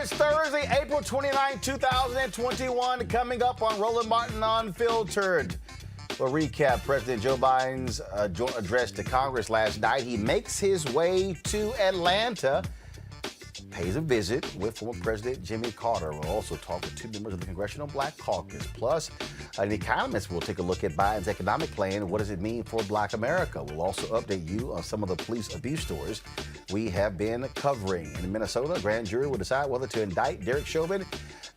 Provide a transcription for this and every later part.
It's Thursday, April 29, 2021. Coming up on Roland Martin Unfiltered. We'll recap President Joe Biden's address to Congress last night. He makes his way to Atlanta, pays a visit with former President Jimmy Carter. We'll also talk with two members of the Congressional Black Caucus. Plus, an economist will take a look at Biden's economic plan and what does it mean for Black America. We'll also update you on some of the police abuse stories we have been covering. In Minnesota, a grand jury will decide whether to indict Derek Chauvin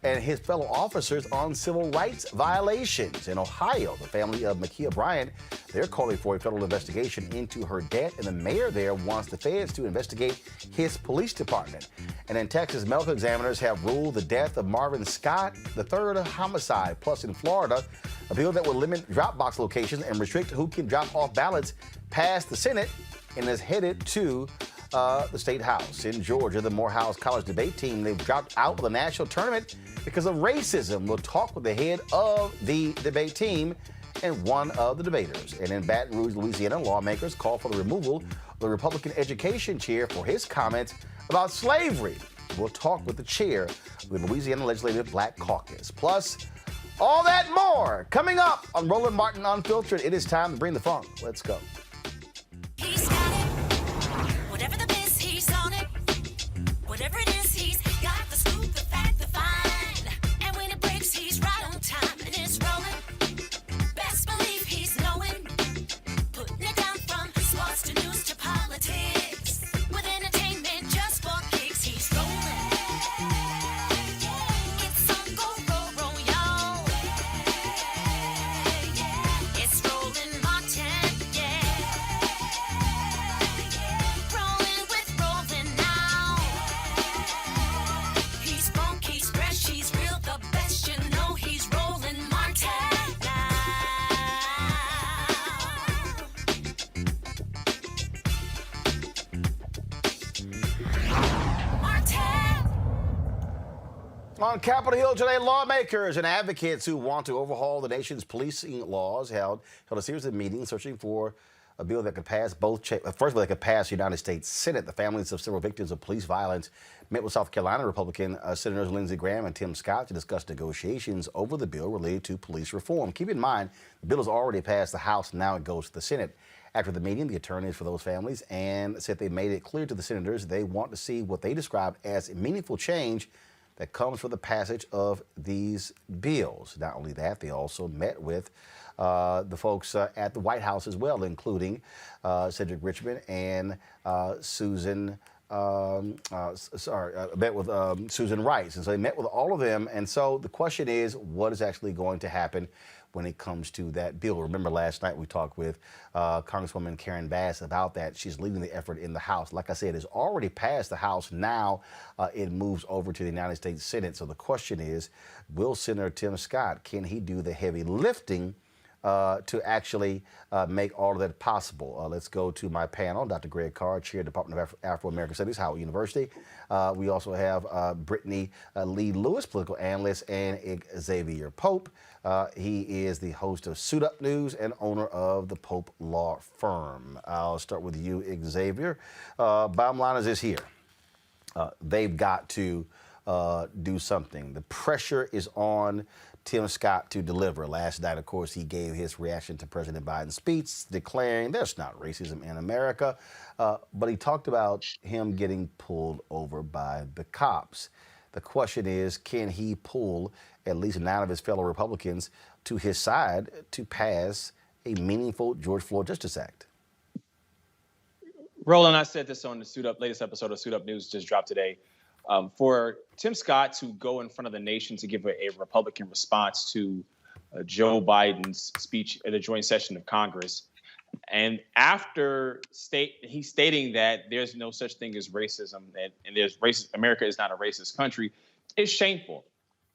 and his fellow officers on civil rights violations. In Ohio, the family of Ma'Khia Bryant, they're calling for a federal investigation into her death, and the mayor there wants the feds to investigate his police department. And in Texas, medical examiners have ruled the death of Marvin Scott III a homicide. Plus, in Florida, a bill that will limit drop box locations and restrict who can drop off ballots passed the Senate and is headed to the State House. In Georgia, the Morehouse College debate team, they've dropped out of the national tournament because of racism. We'll talk with the head of the debate team and one of the debaters. And in Baton Rouge, Louisiana, lawmakers call for the removal of the Republican education chair for his comments about slavery. We'll talk with the chair of the Louisiana Legislative Black Caucus. Plus, all that more coming up on Roland Martin Unfiltered. It is time to bring the funk. Let's go. He's got it. Whatever the biz, he's on it. Whatever it is, he's got the scoop, the fact, the find. And when it breaks, he's right on time and it's rolling. Best believe he's knowing. Putting it down from sports to news to politics. With entertainment just for kicks, he's rolling. It's on go, y'all. It's Roland Martin, rolling with Roland now. He's funk, he's fresh, he's real, the best, you know he's Roland Martin now. Martin. On Capitol Hill today, lawmakers and advocates who want to overhaul the nation's policing laws held a series of meetings searching for a bill that could pass first of all, that could pass the United States Senate. The families of several victims of police violence met with South Carolina Republican Senators Lindsey Graham and Tim Scott to discuss negotiations over the bill related to police reform. Keep in mind, the bill has already passed the House. Now it goes to the Senate. After the meeting, the attorneys for those families and said they made it clear to the senators they want to see what they describe as a meaningful change that comes from the passage of these bills. Not only that, they also met with the folks at the White House as well, including Cedric Richmond and Susan. Met with Susan Rice, and so they met with all of them. And so the question is, what is actually going to happen when it comes to that bill? Remember, last night we talked with Congresswoman Karen Bass about that. She's leading the effort in the House. Like I said, it's already passed the House. Now it moves over to the United States Senate. So the question is, will Senator Tim Scott, can he do the heavy lifting to actually make all of that possible? Let's go to my panel. Dr. Greg Carr, Chair, Department of Afro-American Studies, Howard University. We also have Brittany Lee Lewis, political analyst, and Xavier Pope. He is the host of Suit Up News and owner of the Pope Law Firm. I'll start with you, Xavier. Bottom line is this here. They've got to do something. The pressure is on Tim Scott to deliver. Last night, of course, he gave his reaction to President Biden's speech, declaring there's not racism in America. But he talked about him getting pulled over by the cops. The question is, can he pull at least 9 of his fellow Republicans to his side to pass a meaningful George Floyd Justice Act? Roland, I said this on the latest episode of Suit Up News just dropped today. For Tim Scott to go in front of the nation to give a Republican response to Joe Biden's speech at the joint session of Congress, and after he's stating that there's no such thing as racism and there's America is not a racist country, it's shameful.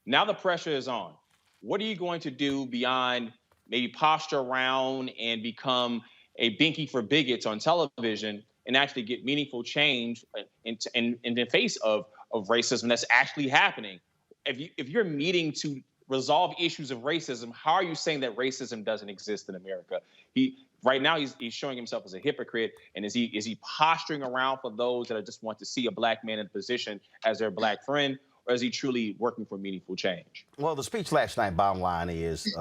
Now the pressure is on. What are you going to do beyond maybe posture around and become a binky for bigots on television and actually get meaningful change in the face of racism that's actually happening? If you're meeting to resolve issues of racism, how are you saying that racism doesn't exist in America? Right now he's showing himself as a hypocrite, and is he posturing around for those that just want to see a black man in position as their black friend, or is he truly working for meaningful change? Well, the speech last night, bottom line is,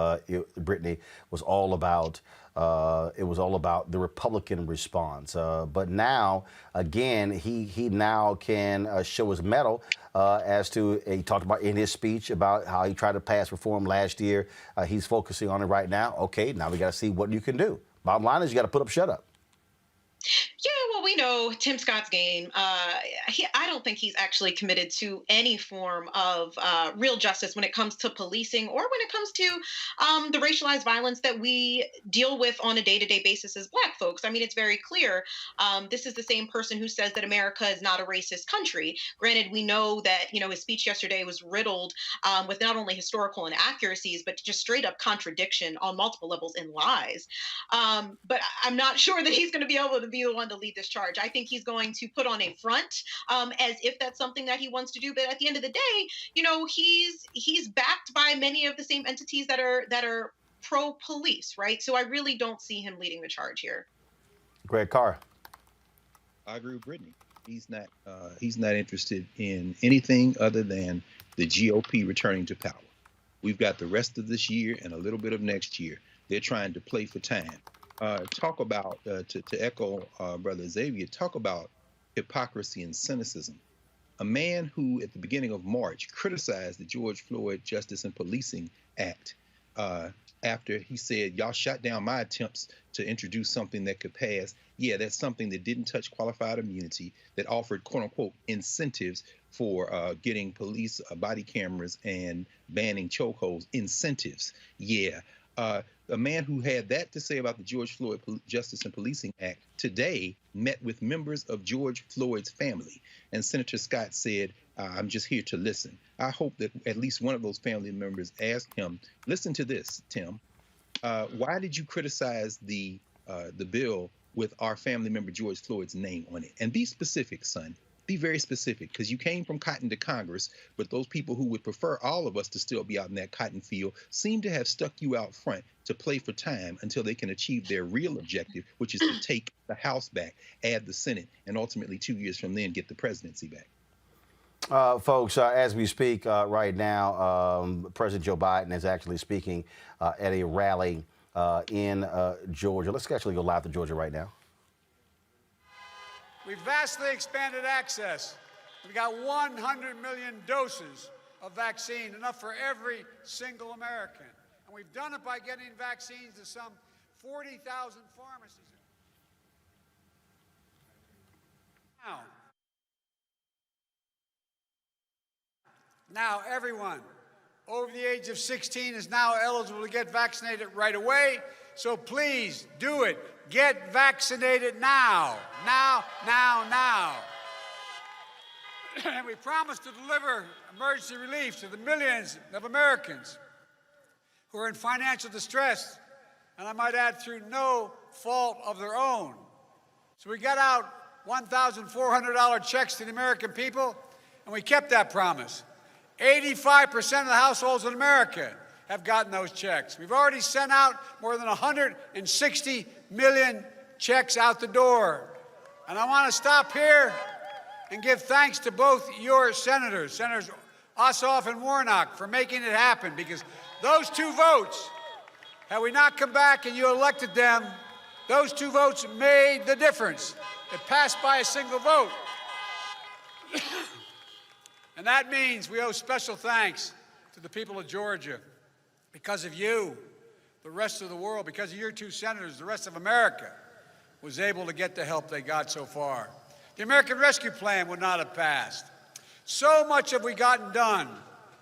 Brittany, was all about the Republican response. But now, again, he now can show his mettle as to, he talked about in his speech about how he tried to pass reform last year. He's focusing on it right now. Okay, now we got to see what you can do. Bottom line is you got to put up, shut up. Yeah, well, we know Tim Scott's game. I don't think he's actually committed to any form of real justice when it comes to policing or when it comes to the racialized violence that we deal with on a day-to-day basis as Black folks. I mean, it's very clear. This is the same person who says that America is not a racist country. Granted, we know that, his speech yesterday was riddled with not only historical inaccuracies, but just straight up contradiction on multiple levels and lies. But I'm not sure that he's going to be able to be the one to lead this charge. I think he's going to put on a front as if that's something that he wants to do. But at the end of the day, he's backed by many of the same entities that are pro-police, right? So I really don't see him leading the charge here. Greg Carr. I agree with Brittany. He's not interested in anything other than the GOP returning to power. We've got the rest of this year and a little bit of next year. They're trying to play for time. Talk about, to echo Brother Xavier, talk about hypocrisy and cynicism. A man who at the beginning of March criticized the George Floyd Justice and Policing Act after he said, y'all shot down my attempts to introduce something that could pass. Yeah, that's something that didn't touch qualified immunity, that offered, quote unquote, incentives for getting police body cameras and banning chokeholds. Incentives. Yeah. A man who had that to say about the George Floyd Justice and Policing Act today met with members of George Floyd's family. And Senator Scott said, I'm just here to listen. I hope that at least one of those family members asked him, listen to this, Tim. Why did you criticize the bill with our family member George Floyd's name on it? And be specific, son. Be very specific, because you came from cotton to Congress, but those people who would prefer all of us to still be out in that cotton field seem to have stuck you out front to play for time until they can achieve their real objective, which is to take the House back, add the Senate, and ultimately 2 years from then get the presidency back. Folks, as we speak right now, President Joe Biden is actually speaking at a rally in Georgia. Let's actually go live to Georgia right now. We've vastly expanded access. We've got 100 million doses of vaccine, enough for every single American. And we've done it by getting vaccines to some 40,000 pharmacies. Now everyone over the age of 16 is now eligible to get vaccinated right away. So please do it. Get vaccinated now. Now. And we promise to deliver emergency relief to the millions of Americans who are in financial distress, and I might add, through no fault of their own. So we got out $1,400 checks to the American people, and we kept that promise. 85% of the households in America have gotten those checks. We've already sent out more than 160 million checks out the door. And I want to stop here and give thanks to both your senators, Senators Ossoff and Warnock, for making it happen, because those two votes, had we not come back and you elected them, those two votes made the difference. It passed by a single vote. And that means we owe special thanks to the people of Georgia. Because of you, the rest of the world, because of your two senators, the rest of America was able to get the help they got so far. The American Rescue Plan would not have passed. So much have we gotten done,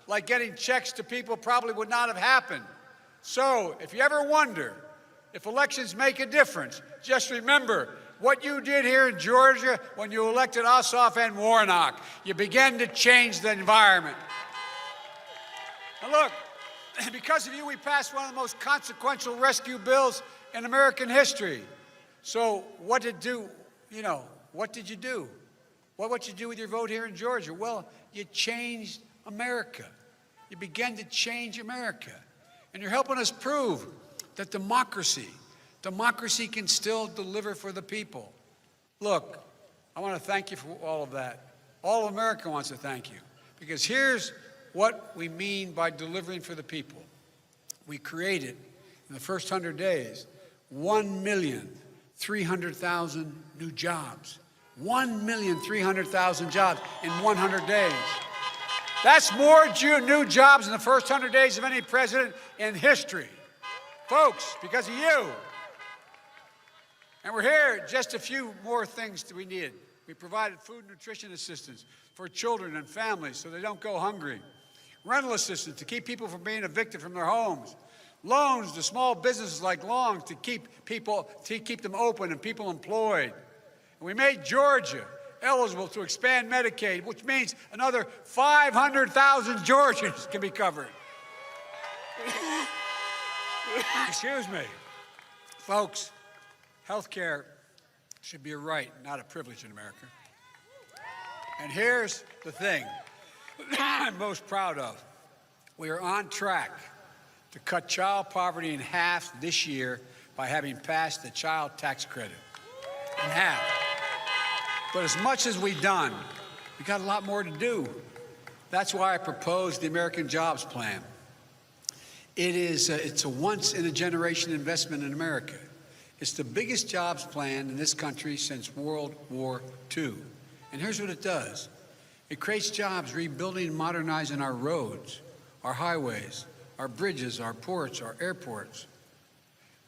like getting checks to people probably would not have happened. So if you ever wonder if elections make a difference, just remember what you did here in Georgia when you elected Ossoff and Warnock. You began to change the environment. And look, because of you, we passed one of the most consequential rescue bills in American history. So what did you do? What did you do with your vote here in Georgia? Well, you changed America. You began to change America. And you're helping us prove that democracy can still deliver for the people. Look, I want to thank you for all of that. All of America wants to thank you. Because here's what we mean by delivering for the people. We created, in the first 100 days, 1,300,000 new jobs. 1,300,000 jobs in 100 days. That's more new jobs in the first 100 days of any president in history. Folks, because of you. And we're here, just a few more things that we needed. We provided food and nutrition assistance for children and families so they don't go hungry. Rental assistance to keep people from being evicted from their homes. Loans to small businesses like Long to keep them open and people employed. And we made Georgia eligible to expand Medicaid, which means another 500,000 Georgians can be covered. Excuse me. Folks, health care should be a right, not a privilege in America. And here's the thing I'm most proud of. We are on track to cut child poverty in half this year by having passed the child tax credit. In half. But as much as we've done, we've got a lot more to do. That's why I proposed the American Jobs Plan. It's a once-in-a-generation investment in America. It's the biggest jobs plan in this country since World War II. And here's what it does. It creates jobs rebuilding and modernizing our roads, our highways, our bridges, our ports, our airports.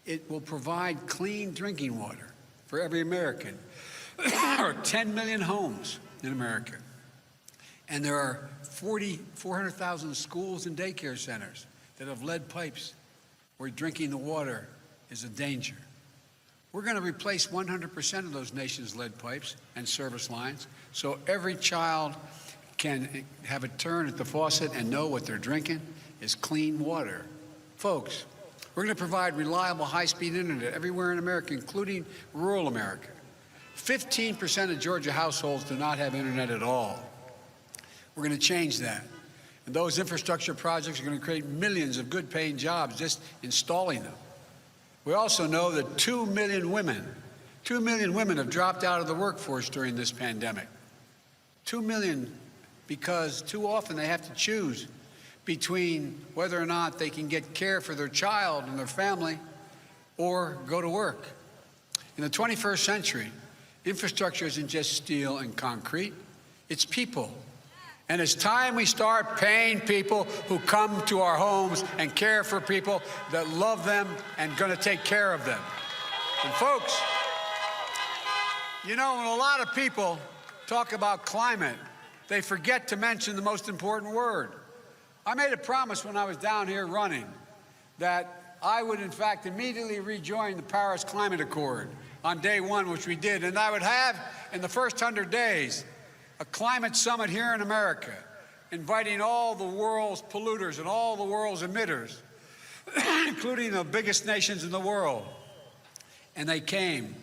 It will provide clean drinking water for every American. There are 10 million homes in America. And there are 400,000 schools and daycare centers that have lead pipes where drinking the water is a danger. We're going to replace 100% of those nation's lead pipes and service lines so every child can have a turn at the faucet and know what they're drinking is clean water. Folks, we're going to provide reliable high-speed internet everywhere in America, including rural America. 15% of Georgia households do not have internet at all. We're going to change that. And those infrastructure projects are going to create millions of good-paying jobs just installing them. We also know that 2 million women have dropped out of the workforce during this pandemic. 2 million because too often they have to choose between whether or not they can get care for their child and their family or go to work. In the 21st century, infrastructure isn't just steel and concrete, it's people. And it's time we start paying people who come to our homes and care for people that love them and going to take care of them. And folks, you know, when a lot of people talk about climate, they forget to mention the most important word. I made a promise when I was down here running that I would, in fact, immediately rejoin the Paris Climate Accord on day one, which we did, and I would have, in the first 100 days, a climate summit here in America, inviting all the world's polluters and all the world's emitters, including the biggest nations in the world. And they came,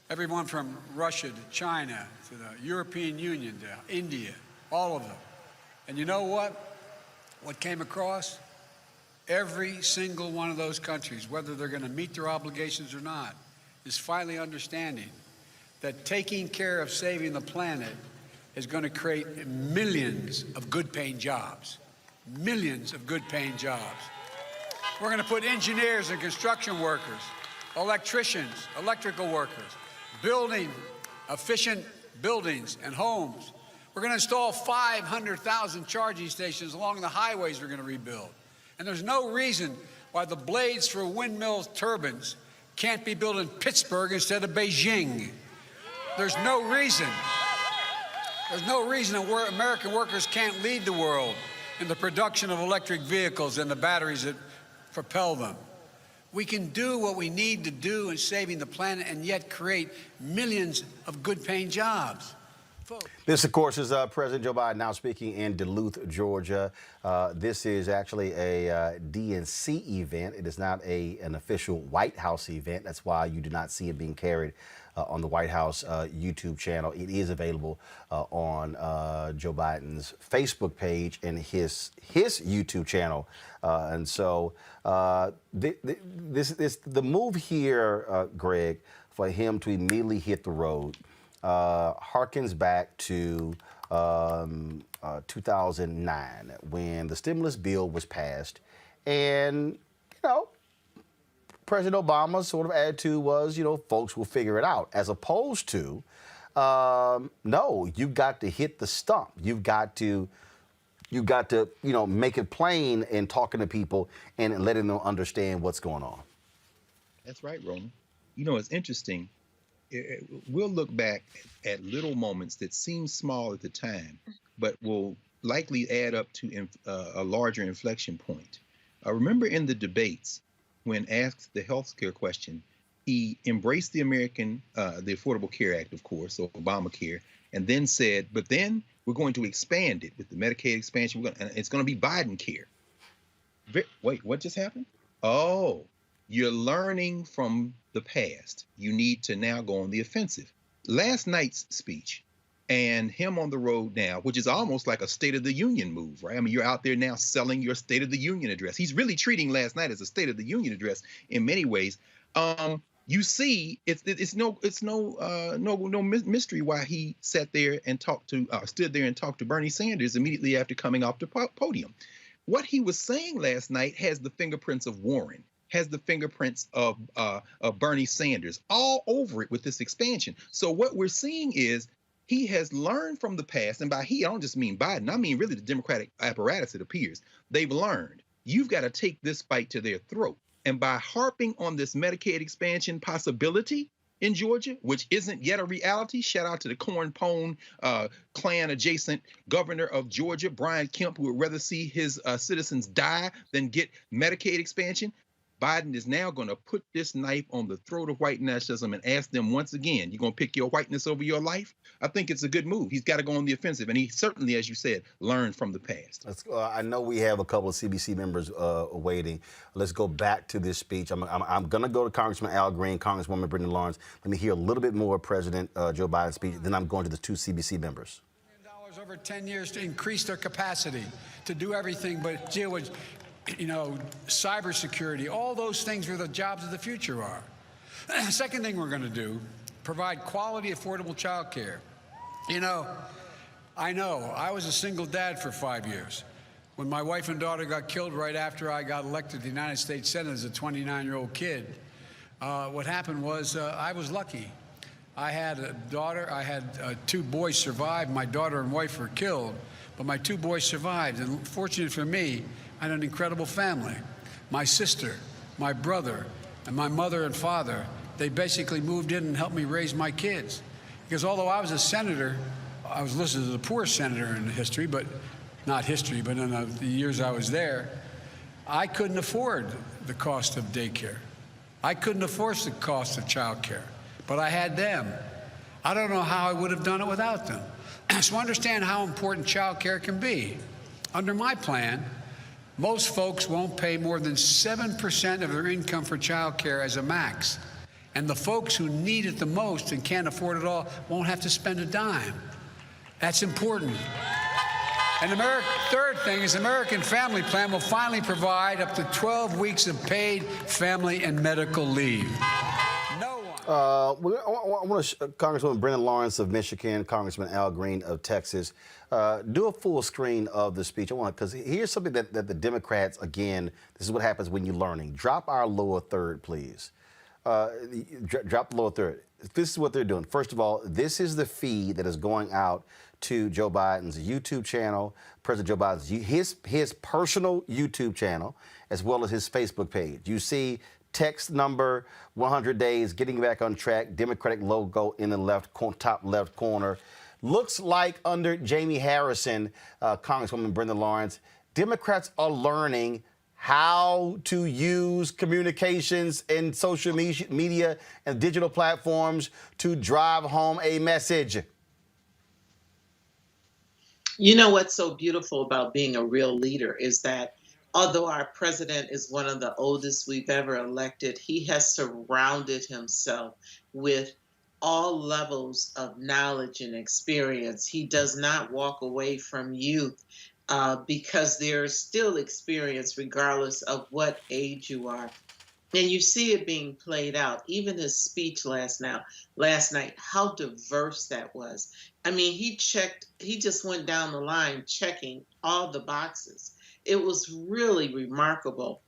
everyone from Russia to China to the European Union to India, all of them. And you know what? What came across? Every single one of those countries, whether they're going to meet their obligations or not, is finally understanding that taking care of saving the planet is going to create millions of good-paying jobs. Millions of good-paying jobs. We're going to put engineers and construction workers, electricians, electrical workers, building efficient buildings and homes. We're going to install 500,000 charging stations along the highways we're going to rebuild. And there's no reason why the blades for windmill turbines can't be built in Pittsburgh instead of Beijing. There's no reason. There's no reason that American workers can't lead the world in the production of electric vehicles and the batteries that propel them. We can do what we need to do in saving the planet and yet create millions of good-paying jobs. This, of course, is President Joe Biden now speaking in Duluth, Georgia. This is actually a DNC event. It is not an official White House event. That's why you do not see it being carried on the White House YouTube channel. It is available on Joe Biden's Facebook page and his YouTube channel. And so the move here, Greg, for him to immediately hit the road harkens back to 2009, when the stimulus bill was passed, and President Obama's sort of attitude was, folks will figure it out, as opposed to, no, you've got to hit the stump. You've got to, make it plain in talking to people and letting them understand what's going on. That's right, Roland. It's interesting. We'll look back at little moments that seem small at the time, but will likely add up to a larger inflection point. Remember in the debates, when asked the health care question, he embraced the Affordable Care Act, of course, so Obamacare, and then said, but then we're going to expand it with the Medicaid expansion. And it's going to be Biden care. Wait, what just happened? Oh, you're learning from the past. You need to now go on the offensive. Last night's speech and him on the road now, which is almost like a State of the Union move, right? I mean, you're out there now selling your State of the Union address. He's really treating last night as a State of the Union address in many ways. You see, it's no mystery why he stood there and talked to Bernie Sanders immediately after coming off the podium. What he was saying last night has the fingerprints of Warren, has the fingerprints of Bernie Sanders all over it with this expansion. So what we're seeing is he has learned from the past, and by he, I don't just mean Biden, I mean really the Democratic apparatus, it appears. They've learned. You've got to take this fight to their throat. And by harping on this Medicaid expansion possibility in Georgia, which isn't yet a reality, shout out to the Corn Pone clan adjacent governor of Georgia, Brian Kemp, who would rather see his citizens die than get Medicaid expansion. Biden is now going to put this knife on the throat of white nationalism and ask them once again, you going to pick your whiteness over your life? I think it's a good move. He's got to go on the offensive. And he certainly, as you said, learned from the past. I know we have a couple of CBC members waiting. Let's go back to this speech. I'm going to go to Congressman Al Green, Congresswoman Brittany Lawrence. Let me hear a little bit more of President Joe Biden's speech. Then I'm going to the two CBC members. Over 10 years to increase their capacity to do everything but deal with cybersecurity, all those things where the jobs of the future are. Second thing we're going to do, provide quality, affordable child care. I was a single dad for 5 years. When my wife and daughter got killed right after I got elected to the United States Senate as a 29-year-old kid, what happened was I was lucky. I had a daughter. I had two boys survive. My daughter and wife were killed, but my two boys survived. And fortunately for me, I had an incredible family. My sister, my brother, and my mother and father, they basically moved in and helped me raise my kids. Because although I was a senator, I was listed as the poorest senator in history, but not history, but in the years I was there, I couldn't afford the cost of daycare. I couldn't afford the cost of child care, but I had them. I don't know how I would have done it without them. So understand how important child care can be. Under my plan, most folks won't pay more than 7% of their income for child care as a max. And the folks who need it the most and can't afford it all won't have to spend a dime. That's important. And the third thing is American Family Plan will finally provide up to 12 weeks of paid family and medical leave. I want to Congresswoman Brenda Lawrence of Michigan, Congressman Al Green of Texas, do a full screen of the speech. I want because here's something that the Democrats, again, this is what happens when you're learning. Drop our lower third, please. Drop the lower third. This is what they're doing. First of all, this is the feed that is going out to Joe Biden's YouTube channel, President Joe Biden's his personal YouTube channel, as well as his Facebook page. You see text number 100 days, getting back on track, Democratic logo in the top left corner. Looks like under Jamie Harrison, Congresswoman Brenda Lawrence, Democrats are learning how to use communications and social media and digital platforms to drive home a message. You know what's so beautiful about being a real leader is that although our president is one of the oldest we've ever elected, he has surrounded himself with all levels of knowledge and experience. He does not walk away from youth because there's still experience regardless of what age you are. And you see it being played out. Even his speech last night, how diverse that was. I mean, he just went down the line checking all the boxes. It was really remarkable.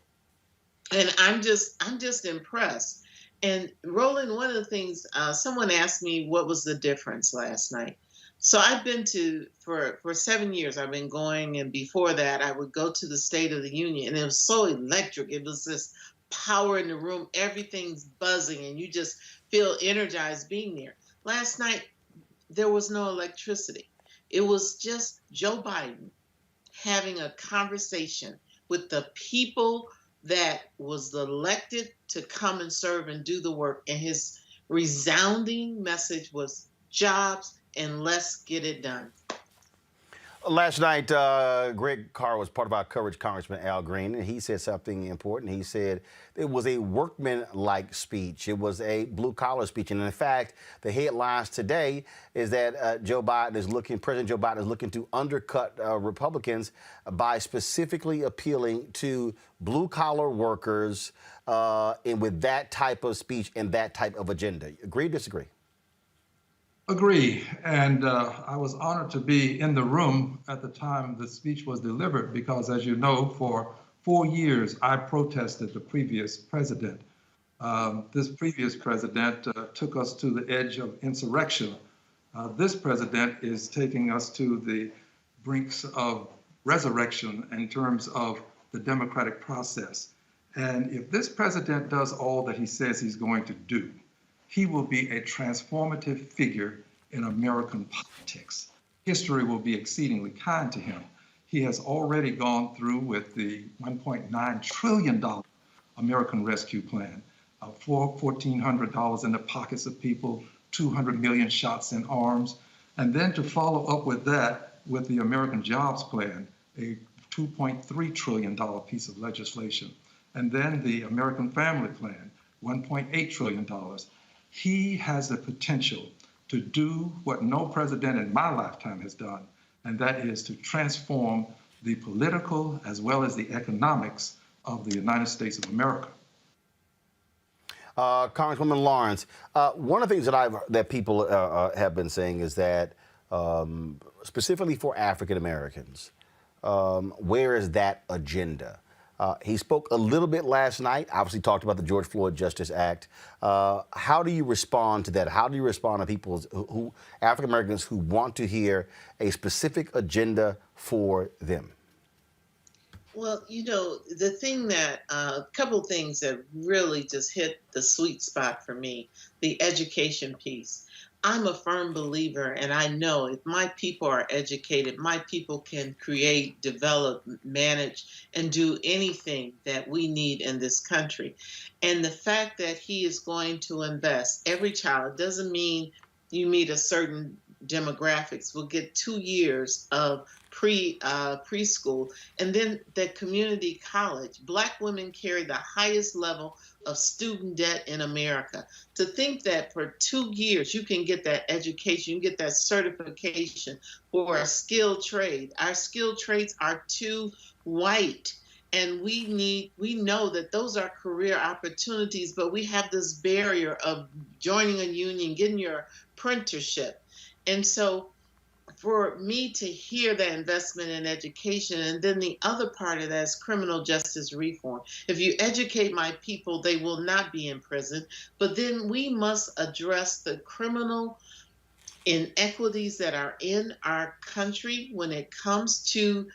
And I'm just impressed. And Roland, one of the things, someone asked me what was the difference last night. So I've been to for 7 years. I've been going, and before that, I would go to the State of the Union, and it was so electric. It was this power in the room. Everything's buzzing, and you just feel energized being there. Last night, there was no electricity. It was just Joe Biden having a conversation with the people that was elected to come and serve and do the work. And his resounding message was jobs and let's get it done. Last night, Greg Carr was part of our coverage, Congressman Al Green, and he said something important. He said it was a workman-like speech. It was a blue-collar speech. And in fact, the headlines today is that President Joe Biden is looking to undercut Republicans by specifically appealing to blue-collar workers and with that type of speech and that type of agenda. Agree or disagree? Agree. And I was honored to be in the room at the time the speech was delivered because, as you know, for 4 years, I protested the previous president. This previous president took us to the edge of insurrection. This president is taking us to the brinks of resurrection in terms of the democratic process. And if this president does all that he says he's going to do, he will be a transformative figure in American politics. History will be exceedingly kind to him. He has already gone through with the $1.9 trillion American Rescue Plan, $1,400 in the pockets of people, 200 million shots in arms, and then to follow up with that with the American Jobs Plan, a $2.3 trillion piece of legislation, and then the American Family Plan, $1.8 trillion. He has the potential to do what no president in my lifetime has done, and that is to transform the political as well as the economics of the United States of America. Congresswoman Lawrence, one of the things that people have been saying is that specifically for African Americans, where is that agenda? He spoke a little bit last night, obviously talked about the George Floyd Justice Act. How do you respond to that? How do you respond to people African Americans who want to hear a specific agenda for them? Well, the thing that, a couple of things that really just hit the sweet spot for me, the education piece. I'm a firm believer, and I know if my people are educated, my people can create, develop, manage, and do anything that we need in this country. And the fact that he is going to invest every child doesn't mean you meet a certain demographics. We'll get 2 years of preschool, and then the community college. Black women carry the highest level of student debt in America. To think that for 2 years you can get that education, you get that certification for a skilled trade. Our skilled trades are too white. And we know that those are career opportunities, but we have this barrier of joining a union, getting your apprenticeship. And so for me to hear that investment in education, and then the other part of that is criminal justice reform. If you educate my people, they will not be in prison. But then we must address the criminal inequities that are in our country when it comes to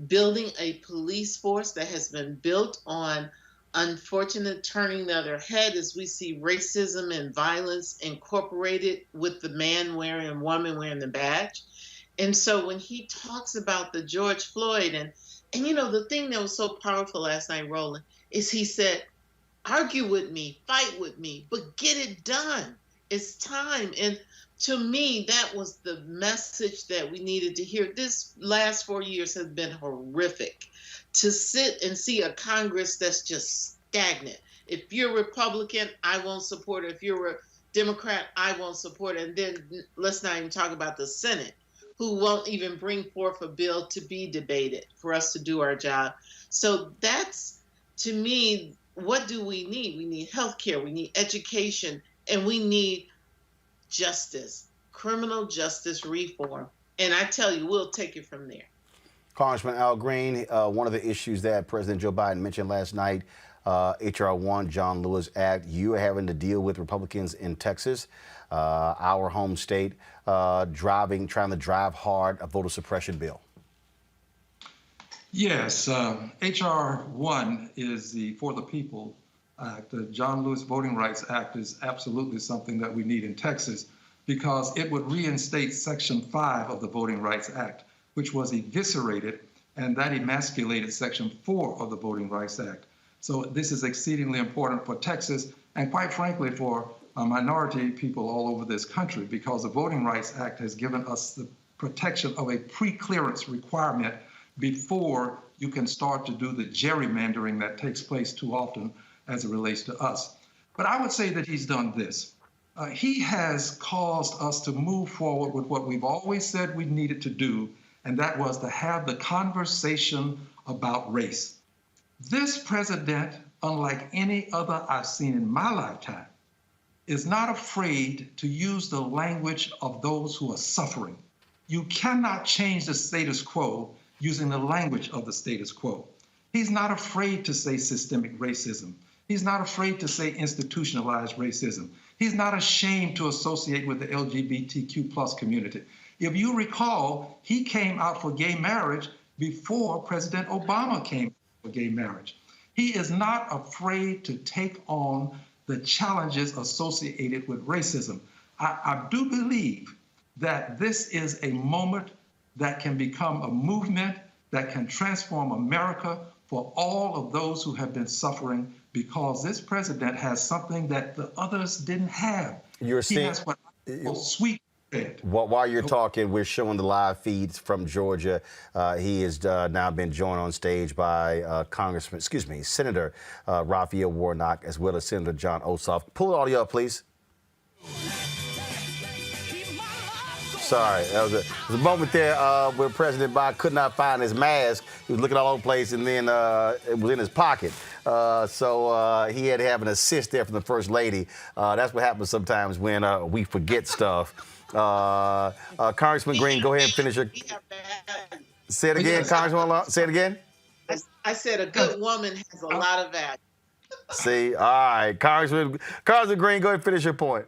building a police force that has been built on unfortunate turning the other head as we see racism and violence incorporated with the man wearing and woman wearing the badge. And so when he talks about the George Floyd and the thing that was so powerful last night, Roland, is he said, argue with me, fight with me, but get it done. It's time. And to me, that was the message that we needed to hear. This last 4 years has been horrific. To sit and see a Congress that's just stagnant. If you're Republican, I won't support it. If you're a Democrat, I won't support it. And then let's not even talk about the Senate, who won't even bring forth a bill to be debated for us to do our job. So that's, to me, what do we need? We need healthcare, we need education, and we need justice, criminal justice reform. And I tell you, we'll take it from there. Congressman Al Green, one of the issues that President Joe Biden mentioned last night, H.R. 1, John Lewis Act, you are having to deal with Republicans in Texas, our home state, trying to drive hard a voter suppression bill. Yes, H.R. 1 is the For the People Act. The John Lewis Voting Rights Act is absolutely something that we need in Texas because it would reinstate Section 5 of the Voting Rights Act, which was eviscerated, and that emasculated Section 4 of the Voting Rights Act. So this is exceedingly important for Texas and, quite frankly, for minority people all over this country, because the Voting Rights Act has given us the protection of a pre-clearance requirement before you can start to do the gerrymandering that takes place too often as it relates to us. But I would say that he's done this. He has caused us to move forward with what we've always said we needed to do, and that was to have the conversation about race. This president, unlike any other I've seen in my lifetime, is not afraid to use the language of those who are suffering. You cannot change the status quo using the language of the status quo. He's not afraid to say systemic racism. He's not afraid to say institutionalized racism. He's not ashamed to associate with the LGBTQ plus community. If you recall, he came out for gay marriage before President Obama came for gay marriage. He is not afraid to take on the challenges associated with racism. I do believe that this is a moment that can become a movement that can transform America for all of those who have been suffering, because this president has something that the others didn't have. You're he has what I call sweet red. While you're talking, we're showing the live feeds from Georgia. He has now been joined on stage by Senator Raphael Warnock, as well as Senator John Ossoff. Pull the audio up, please. Sorry, there was a moment there where President Biden could not find his mask. He was looking all over the place, and then it was in his pocket. So he had to have an assist there from the First Lady. That's what happens sometimes when we forget stuff. Congressman Green, go ahead and finish your... Say it again, Congressman. Say it again. I said a good woman has a lot of value. See, all right. Congressman Green, go ahead and finish your point.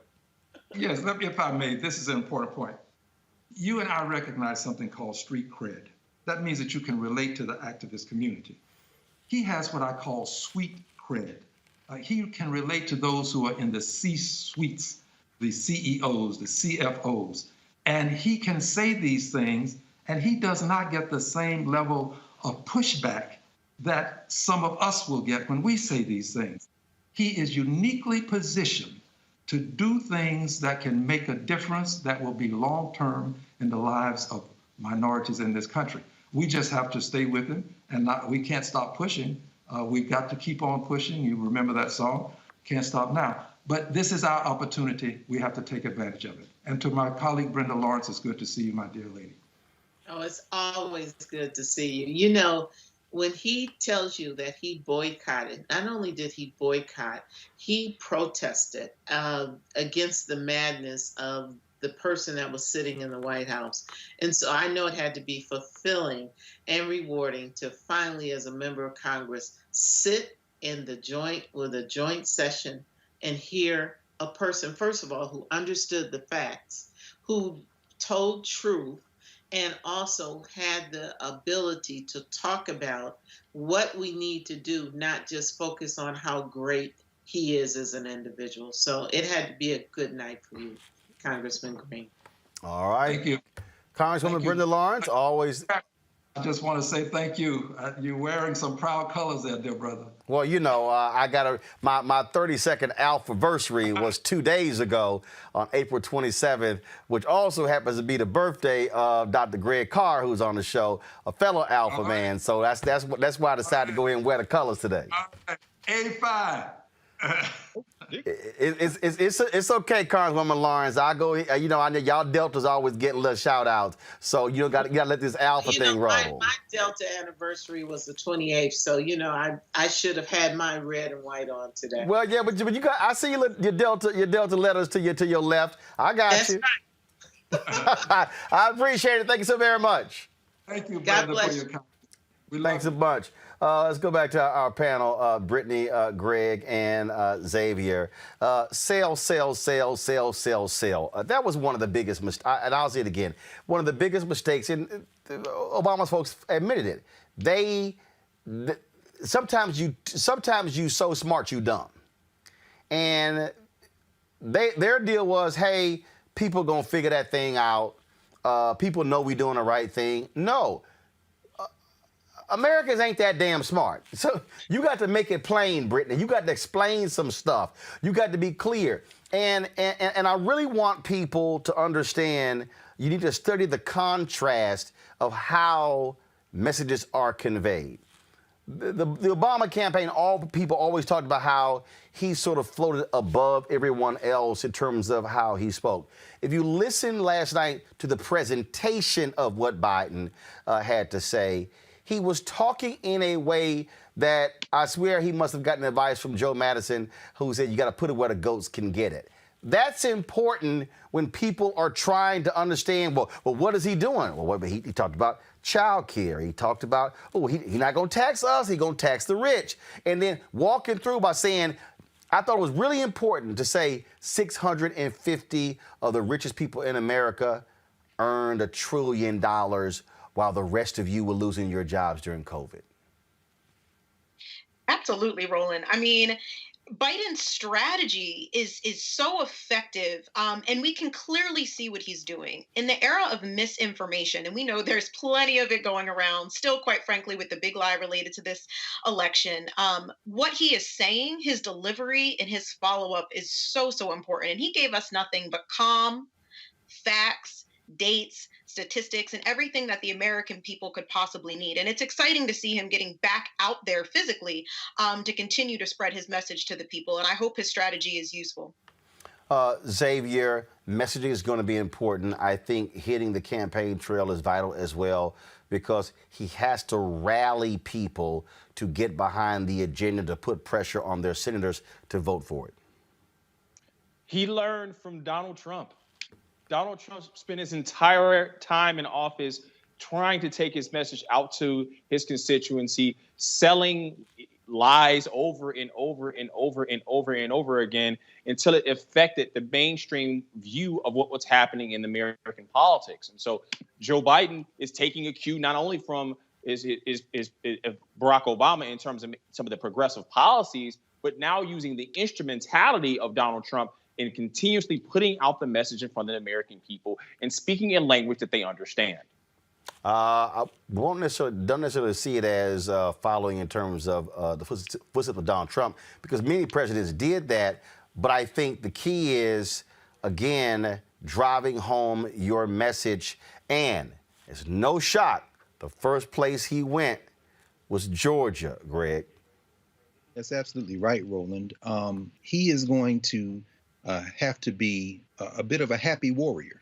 Yes, if I may, this is an important point. You and I recognize something called street cred. That means that you can relate to the activist community. He has what I call sweet cred. He can relate to those who are in the C-suites, the CEOs, the CFOs, and he can say these things, and he does not get the same level of pushback that some of us will get when we say these things. He is uniquely positioned to do things that can make a difference that will be long-term in the lives of minorities in this country. We just have to stay with him, and we can't stop pushing. We've got to keep on pushing. You remember that song, Can't Stop Now. But this is our opportunity. We have to take advantage of it. And to my colleague, Brenda Lawrence, it's good to see you, my dear lady. Oh, it's always good to see you. You know, when he tells you that he boycotted, not only did he boycott, he protested against the madness of the person that was sitting in the White House. And so I know it had to be fulfilling and rewarding to finally, as a member of Congress, sit in the joint session and hear a person, first of all, who understood the facts, who told truth, and also had the ability to talk about what we need to do, not just focus on how great he is as an individual. So it had to be a good night for you, Congressman Green. All right. Thank you. Congresswoman Brenda Lawrence, always... I just want to say thank you. You're wearing some proud colors there, dear brother. Well, you know, I got my 32nd Alphaversary was 2 days ago on April 27th, which also happens to be the birthday of Dr. Greg Carr, who's on the show, a fellow Alpha man. So that's why I decided to go ahead and wear the colors today. All right. 85. It's okay, Congresswoman Lawrence. I go, you know, I know y'all Deltas always get little shout outs. So you got to let this alpha thing roll. My Delta anniversary was the 28th. So, you know, I should have had my red and white on today. Well, yeah, but you got, I see your Delta letters to your left. I got That's you. right. I appreciate it. Thank you so very much. Thank you, God Brenda, bless for your you. comment. We Thanks a love bunch. Let's go back to our panel, Brittany, Greg, and Xavier. Sell. That was one of the biggest mistakes, and I'll say it again, one of the biggest mistakes, and Obama's folks admitted it. Sometimes you so smart you dumb. And their deal was, hey, people gonna figure that thing out. People know we doing the right thing. No. Americans ain't that damn smart. So you got to make it plain, Brittany. You got to explain some stuff. You got to be clear. And I really want people to understand you need to study the contrast of how messages are conveyed. The Obama campaign, all people always talked about how he sort of floated above everyone else in terms of how he spoke. If you listen last night to the presentation of what Biden had to say, he was talking in a way that I swear he must have gotten advice from Joe Madison, who said you got to put it where the goats can get it. That's important when people are trying to understand, well, what is he doing? Well, he talked about child care. He talked about, he's not going to tax us. He's going to tax the rich. And then walking through by saying, I thought it was really important to say 650 of the richest people in America earned $1 trillion while the rest of you were losing your jobs during COVID. Absolutely, Roland. I mean, Biden's strategy is so effective, and we can clearly see what he's doing. In the era of misinformation, and we know there's plenty of it going around, still, quite frankly, with the big lie related to this election, what he is saying, his delivery, and his follow-up is so important. And he gave us nothing but calm, facts, dates, statistics, and everything that the American people could possibly need. And it's exciting to see him getting back out there physically to continue to spread his message to the people. And I hope his strategy is useful. Xavier, messaging is going to be important. I think hitting the campaign trail is vital as well, because he has to rally people to get behind the agenda, to put pressure on their senators to vote for it. He learned from Donald Trump. Donald Trump spent his entire time in office trying to take his message out to his constituency, selling lies over and over again until it affected the mainstream view of what was happening in American politics. And so Joe Biden is taking a cue not only from is Barack Obama in terms of some of the progressive policies, but now using the instrumentality of Donald Trump and continuously putting out the message in front of the American people and speaking in language that they understand. I don't necessarily see it as following in terms of the footsteps of Donald Trump, because many presidents did that. But I think the key is, again, driving home your message. And it's no shock, the first place he went was Georgia, Greg. That's absolutely right, Roland. He is going to have to be a bit of a happy warrior.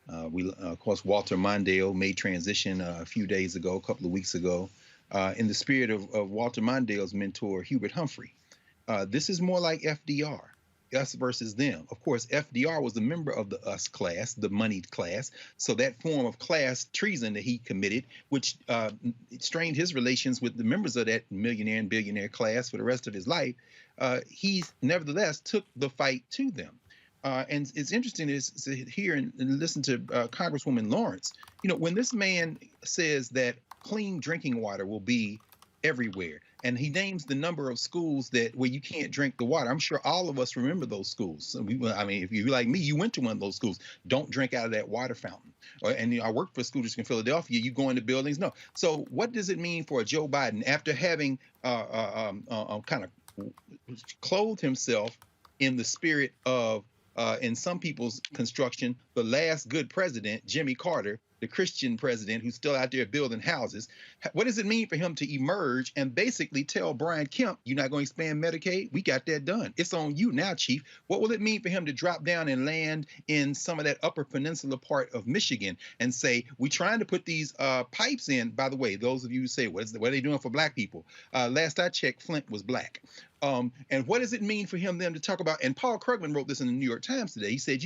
Of course, Walter Mondale made transition a few days ago, a couple of weeks ago, in the spirit of Walter Mondale's mentor, Hubert Humphrey. This is more like FDR, us versus them. Of course, FDR was a member of the us class, the moneyed class. So that form of class treason that he committed, which strained his relations with the members of that millionaire and billionaire class for the rest of his life, he nevertheless took the fight to them. And it's interesting to hear and listen to Congresswoman Lawrence. You know, when this man says that clean drinking water will be everywhere, and he names the number of schools where you can't drink the water. I'm sure all of us remember those schools. So I mean, if you're like me, you went to one of those schools. Don't drink out of that water fountain. And I worked for a school district in Philadelphia. You go into buildings. No. So what does it mean for Joe Biden, after having kind of clothed himself in the spirit of, in some people's construction, the last good president, Jimmy Carter, the Christian president who's still out there building houses. What does it mean for him to emerge and basically tell Brian Kemp, you're not going to expand Medicaid? We got that done. It's on you now, Chief. What will it mean for him to drop down and land in some of that upper peninsula part of Michigan and say, we're trying to put these pipes in? By the way, those of you who say, what are they doing for black people? Last I checked, Flint was black. And what does it mean for them to talk about? And Paul Krugman wrote this in the New York Times today. He said,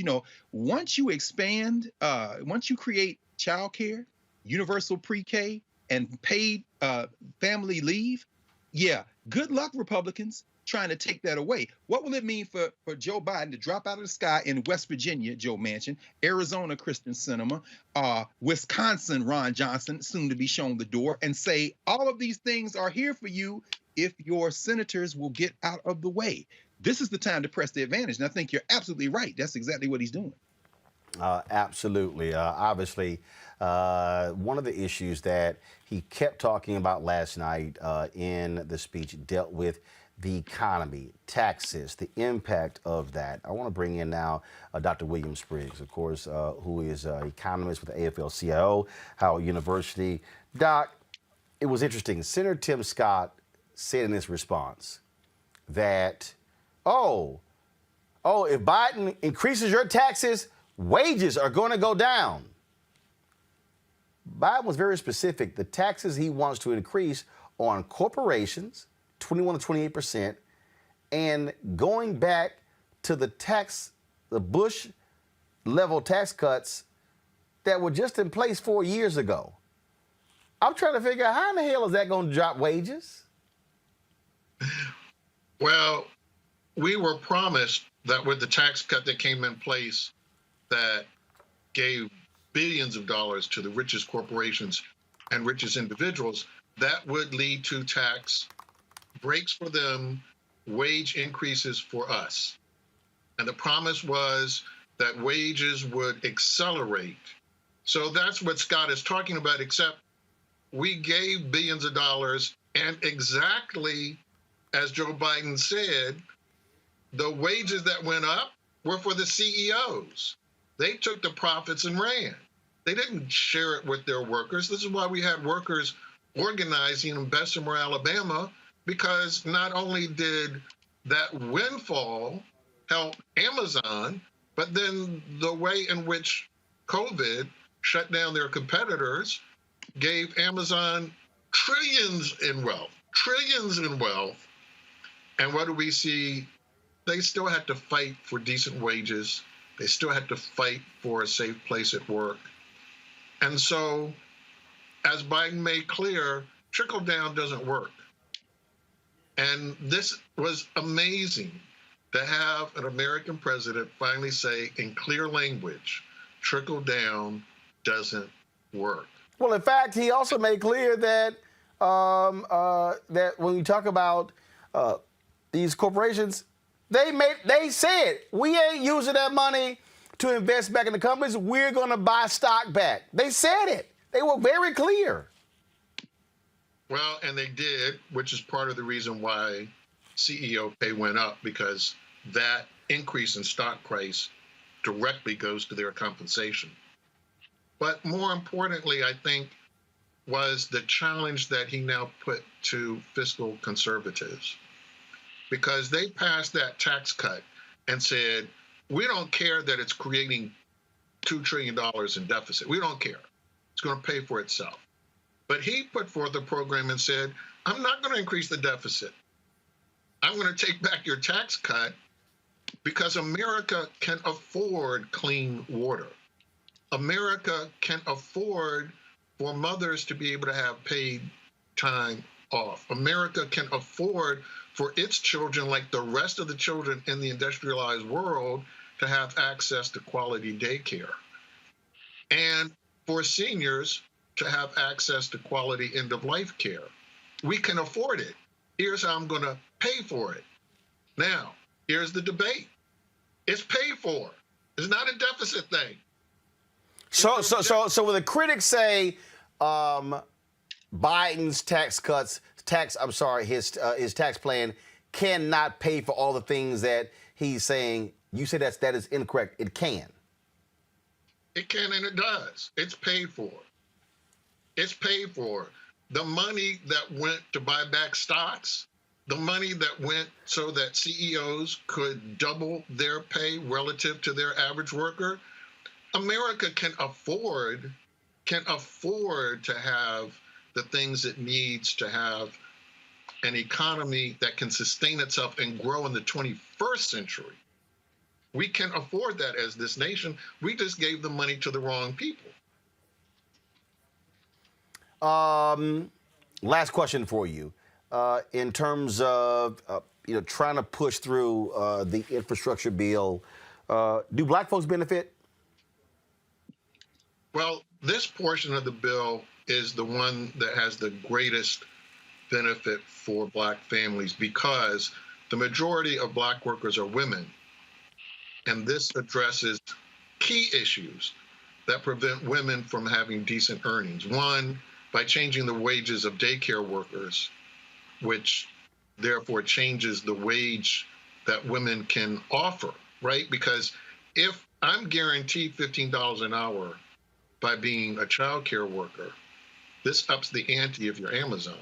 once you expand, once you create childcare, universal pre-K, and paid family leave, yeah, good luck, Republicans, trying to take that away. What will it mean for Joe Biden to drop out of the sky in West Virginia, Joe Manchin, Arizona, Kristen Sinema, Wisconsin, Ron Johnson, soon to be shown the door, and say, all of these things are here for you if your senators will get out of the way? This is the time to press the advantage. And I think you're absolutely right. That's exactly what he's doing. Absolutely. Obviously, one of the issues that he kept talking about last night in the speech dealt with the economy, taxes, the impact of that. I want to bring in now Dr. William Spriggs, of course, who is an economist with the AFL-CIO, Howard University. Doc, it was interesting. Senator Tim Scott said in his response that, if Biden increases your taxes, wages are going to go down. Biden was very specific. The taxes he wants to increase on corporations, 21 to 28%, and going back to the Bush level tax cuts that were just in place 4 years ago. I'm trying to figure out how in the hell is that going to drop wages? Well, we were promised that with the tax cut that came in place that gave billions of dollars to the richest corporations and richest individuals, that would lead to tax breaks for them, wage increases for us. And the promise was that wages would accelerate. So that's what Scott is talking about, except we gave billions of dollars, and exactly as Joe Biden said, the wages that went up were for the CEOs. They took the profits and ran. They didn't share it with their workers. This is why we had workers organizing in Bessemer, Alabama, because not only did that windfall help Amazon, but then the way in which COVID shut down their competitors gave Amazon trillions in wealth. And what do we see? They still had to fight for decent wages. They still had to fight for a safe place at work. And so, as Biden made clear, trickle down doesn't work. And this was amazing to have an American president finally say in clear language, trickle down doesn't work. Well, in fact, he also made clear that that when you talk about these corporations, they said, we ain't using that money to invest back in the companies. We're going to buy stock back. They said it. They were very clear. Well, and they did, which is part of the reason why CEO pay went up, because that increase in stock price directly goes to their compensation. But more importantly, I think, was the challenge that he now put to fiscal conservatives, because they passed that tax cut and said, we don't care that it's creating $2 trillion in deficit. We don't care. It's going to pay for itself. But he put forth a program and said, I'm not going to increase the deficit. I'm going to take back your tax cut because America can afford clean water. America can afford for mothers to be able to have paid time off. America can afford for its children, like the rest of the children in the industrialized world, to have access to quality daycare. And for seniors to have access to quality end-of-life care. We can afford it. Here's how I'm going to pay for it. Now, here's the debate. It's paid for. It's not a deficit thing. So when the critics say Biden's his tax plan cannot pay for all the things that he's saying, you say that is incorrect. It can. It can and it does. It's paid for. It's paid for. The money that went to buy back stocks, the money that went so that CEOs could double their pay relative to their average worker, America can afford to have the things it needs to have an economy that can sustain itself and grow in the 21st century. We can afford that as this nation. We just gave the money to the wrong people. Last question for you. In terms of trying to push through the infrastructure bill, do black folks benefit? Well, this portion of the bill is the one that has the greatest benefit for black families because the majority of black workers are women. And this addresses key issues that prevent women from having decent earnings. One, by changing the wages of daycare workers, which therefore changes the wage that women can offer, right? Because if I'm guaranteed $15 an hour by being a child care worker, this ups the ante if you're Amazon.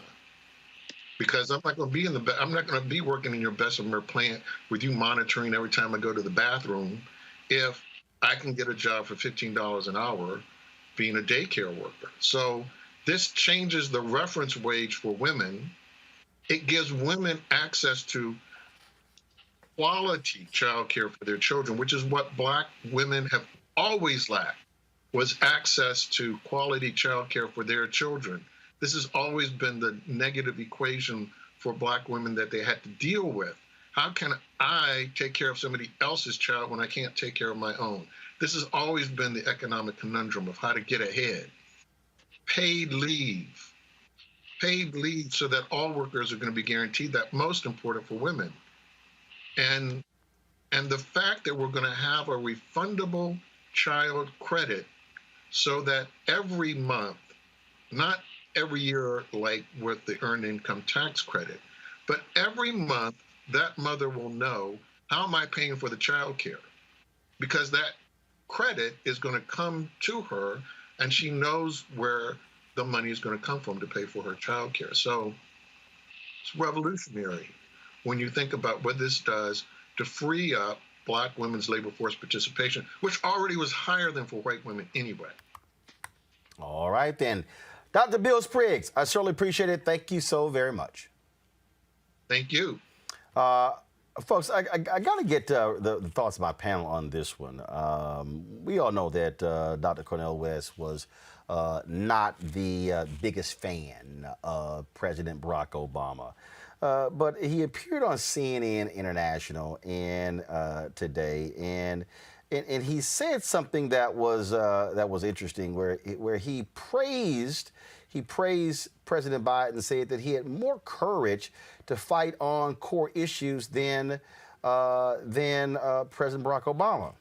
Because I'm not going to be working in your Bessemer plant with you monitoring every time I go to the bathroom if I can get a job for $15 an hour being a daycare worker. So this changes the reference wage for women. It gives women access to quality child care for their children, which is what black women have always lacked, was access to quality child care for their children. This has always been the negative equation for black women that they had to deal with. How can I take care of somebody else's child when I can't take care of my own? This has always been the economic conundrum of how to get ahead. Paid leave so that all workers are going to be guaranteed that, most important for women. And the fact that we're going to have a refundable child credit so that every month, not every year like with the earned income tax credit, but every month that mother will know, how am I paying for the child care? Because that credit is going to come to her and she knows where the money is going to come from to pay for her child care. So it's revolutionary when you think about what this does to free up black women's labor force participation, which already was higher than for white women anyway. All right, then. Dr. Bill Spriggs, I certainly appreciate it. Thank you so very much. Thank you. Folks, I got to get the thoughts of my panel on this one. We all know that Dr. Cornel West was not the biggest fan of President Barack Obama. But he appeared on CNN International today, and he said something that was interesting, where he praised President Biden, said that he had more courage to fight on core issues than President Barack Obama.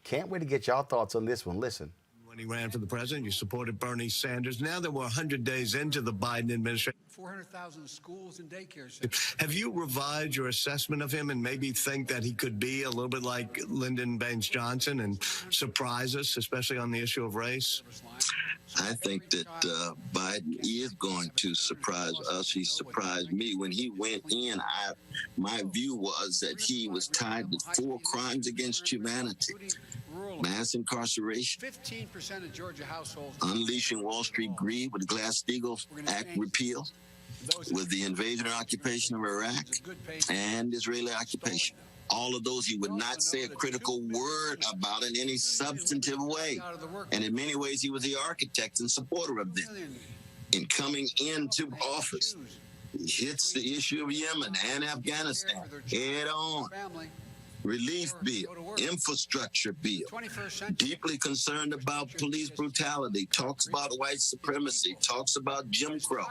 Can't wait to get y'all thoughts on this one. Listen. When he ran for the president, you supported Bernie Sanders. Now that we're 100 days into the Biden administration, 400,000 schools and daycare centers. have you revised your assessment of him and maybe think that he could be a little bit like Lyndon Baines Johnson and surprise us, especially on the issue of race? I think that Biden is going to surprise us. He surprised me. When he went in, my view was that he was tied with 4 crimes against humanity. Mass incarceration, 15% of Georgia households, unleashing Wall Street greed with the Glass-Steagall Act repeal, with the invasion and occupation of Iraq, and Israeli occupation. All of those he would not say a critical word about in any substantive way. And in many ways, he was the architect and supporter of them. In coming into office, he hits the issue of Yemen and Afghanistan head on. Relief bill, infrastructure bill, deeply concerned about police brutality, talks about white supremacy, talks about Jim Crow.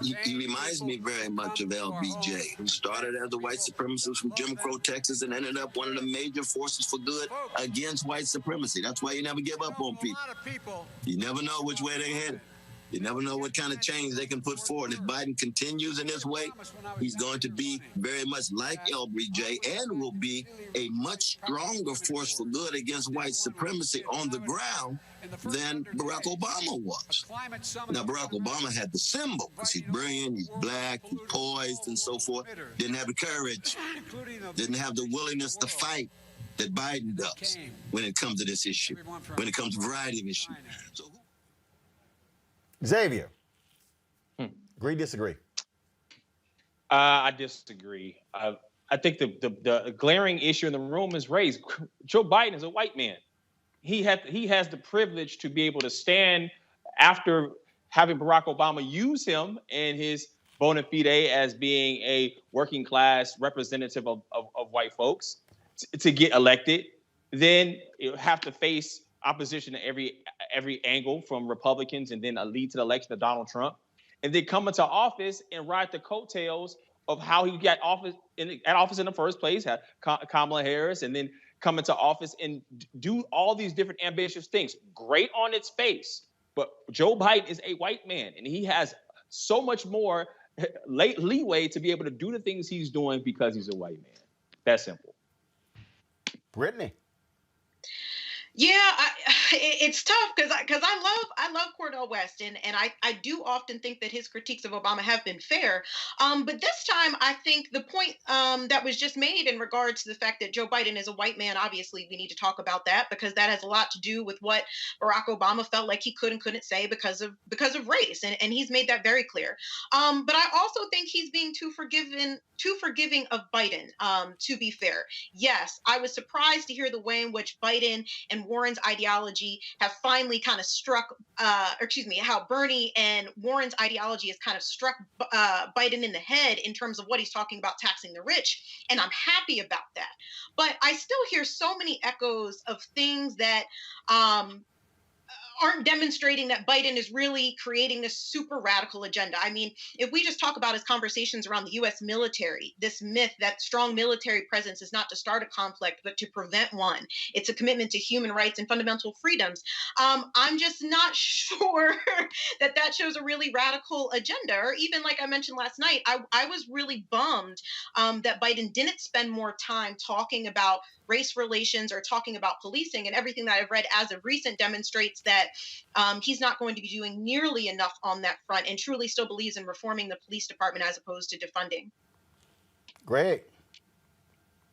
He reminds me very much of LBJ, who started as a white supremacist from Jim Crow, Texas, and ended up one of the major forces for good against white supremacy. That's why you never give up on people. You never know which way they're headed. You never know what kind of change they can put forward. If Biden continues in this way, he's going to be very much like LBJ and will be a much stronger force for good against white supremacy on the ground than Barack Obama was. Now, Barack Obama had the symbol because he's brilliant, he's black, he's poised, and so forth. Didn't have the courage, didn't have the willingness to fight that Biden does when it comes to this issue, when it comes to a variety of issues. So, Xavier, agree, disagree? I disagree. I think the glaring issue in the room is race. Joe Biden is a white man. He has the privilege to be able to stand after having Barack Obama use him in his bona fide as being a working class representative of white folks to get elected. Then you have to face opposition at every angle from Republicans, and then lead to the election of Donald Trump, and then come into office and ride the coattails of how he got office in the first place, had Kamala Harris, and then come into office and do all these different ambitious things. Great on its face, but Joe Biden is a white man, and he has so much more leeway to be able to do the things he's doing because he's a white man. That's simple. Brittany. Yeah, it's tough because I love Cornel West, and I do often think that his critiques of Obama have been fair. But this time, I think the point that was just made in regards to the fact that Joe Biden is a white man, obviously we need to talk about that because that has a lot to do with what Barack Obama felt like he could and couldn't say because of race, and he's made that very clear. But I also think he's being too forgiving of Biden. To be fair, yes, I was surprised to hear the way in which Biden and Warren's ideology have finally kind of struck, how Bernie and Warren's ideology has kind of struck Biden in the head in terms of what he's talking about taxing the rich. And I'm happy about that. But I still hear so many echoes of things that aren't demonstrating that Biden is really creating this super radical agenda. I mean, if we just talk about his conversations around the U.S. military, this myth that strong military presence is not to start a conflict, but to prevent one. It's a commitment to human rights and fundamental freedoms. I'm just not sure that shows a really radical agenda. Or even like I mentioned last night, I was really bummed that Biden didn't spend more time talking about race relations or talking about policing, and everything that I've read as of recent demonstrates that he's not going to be doing nearly enough on that front and truly still believes in reforming the police department as opposed to defunding. Great.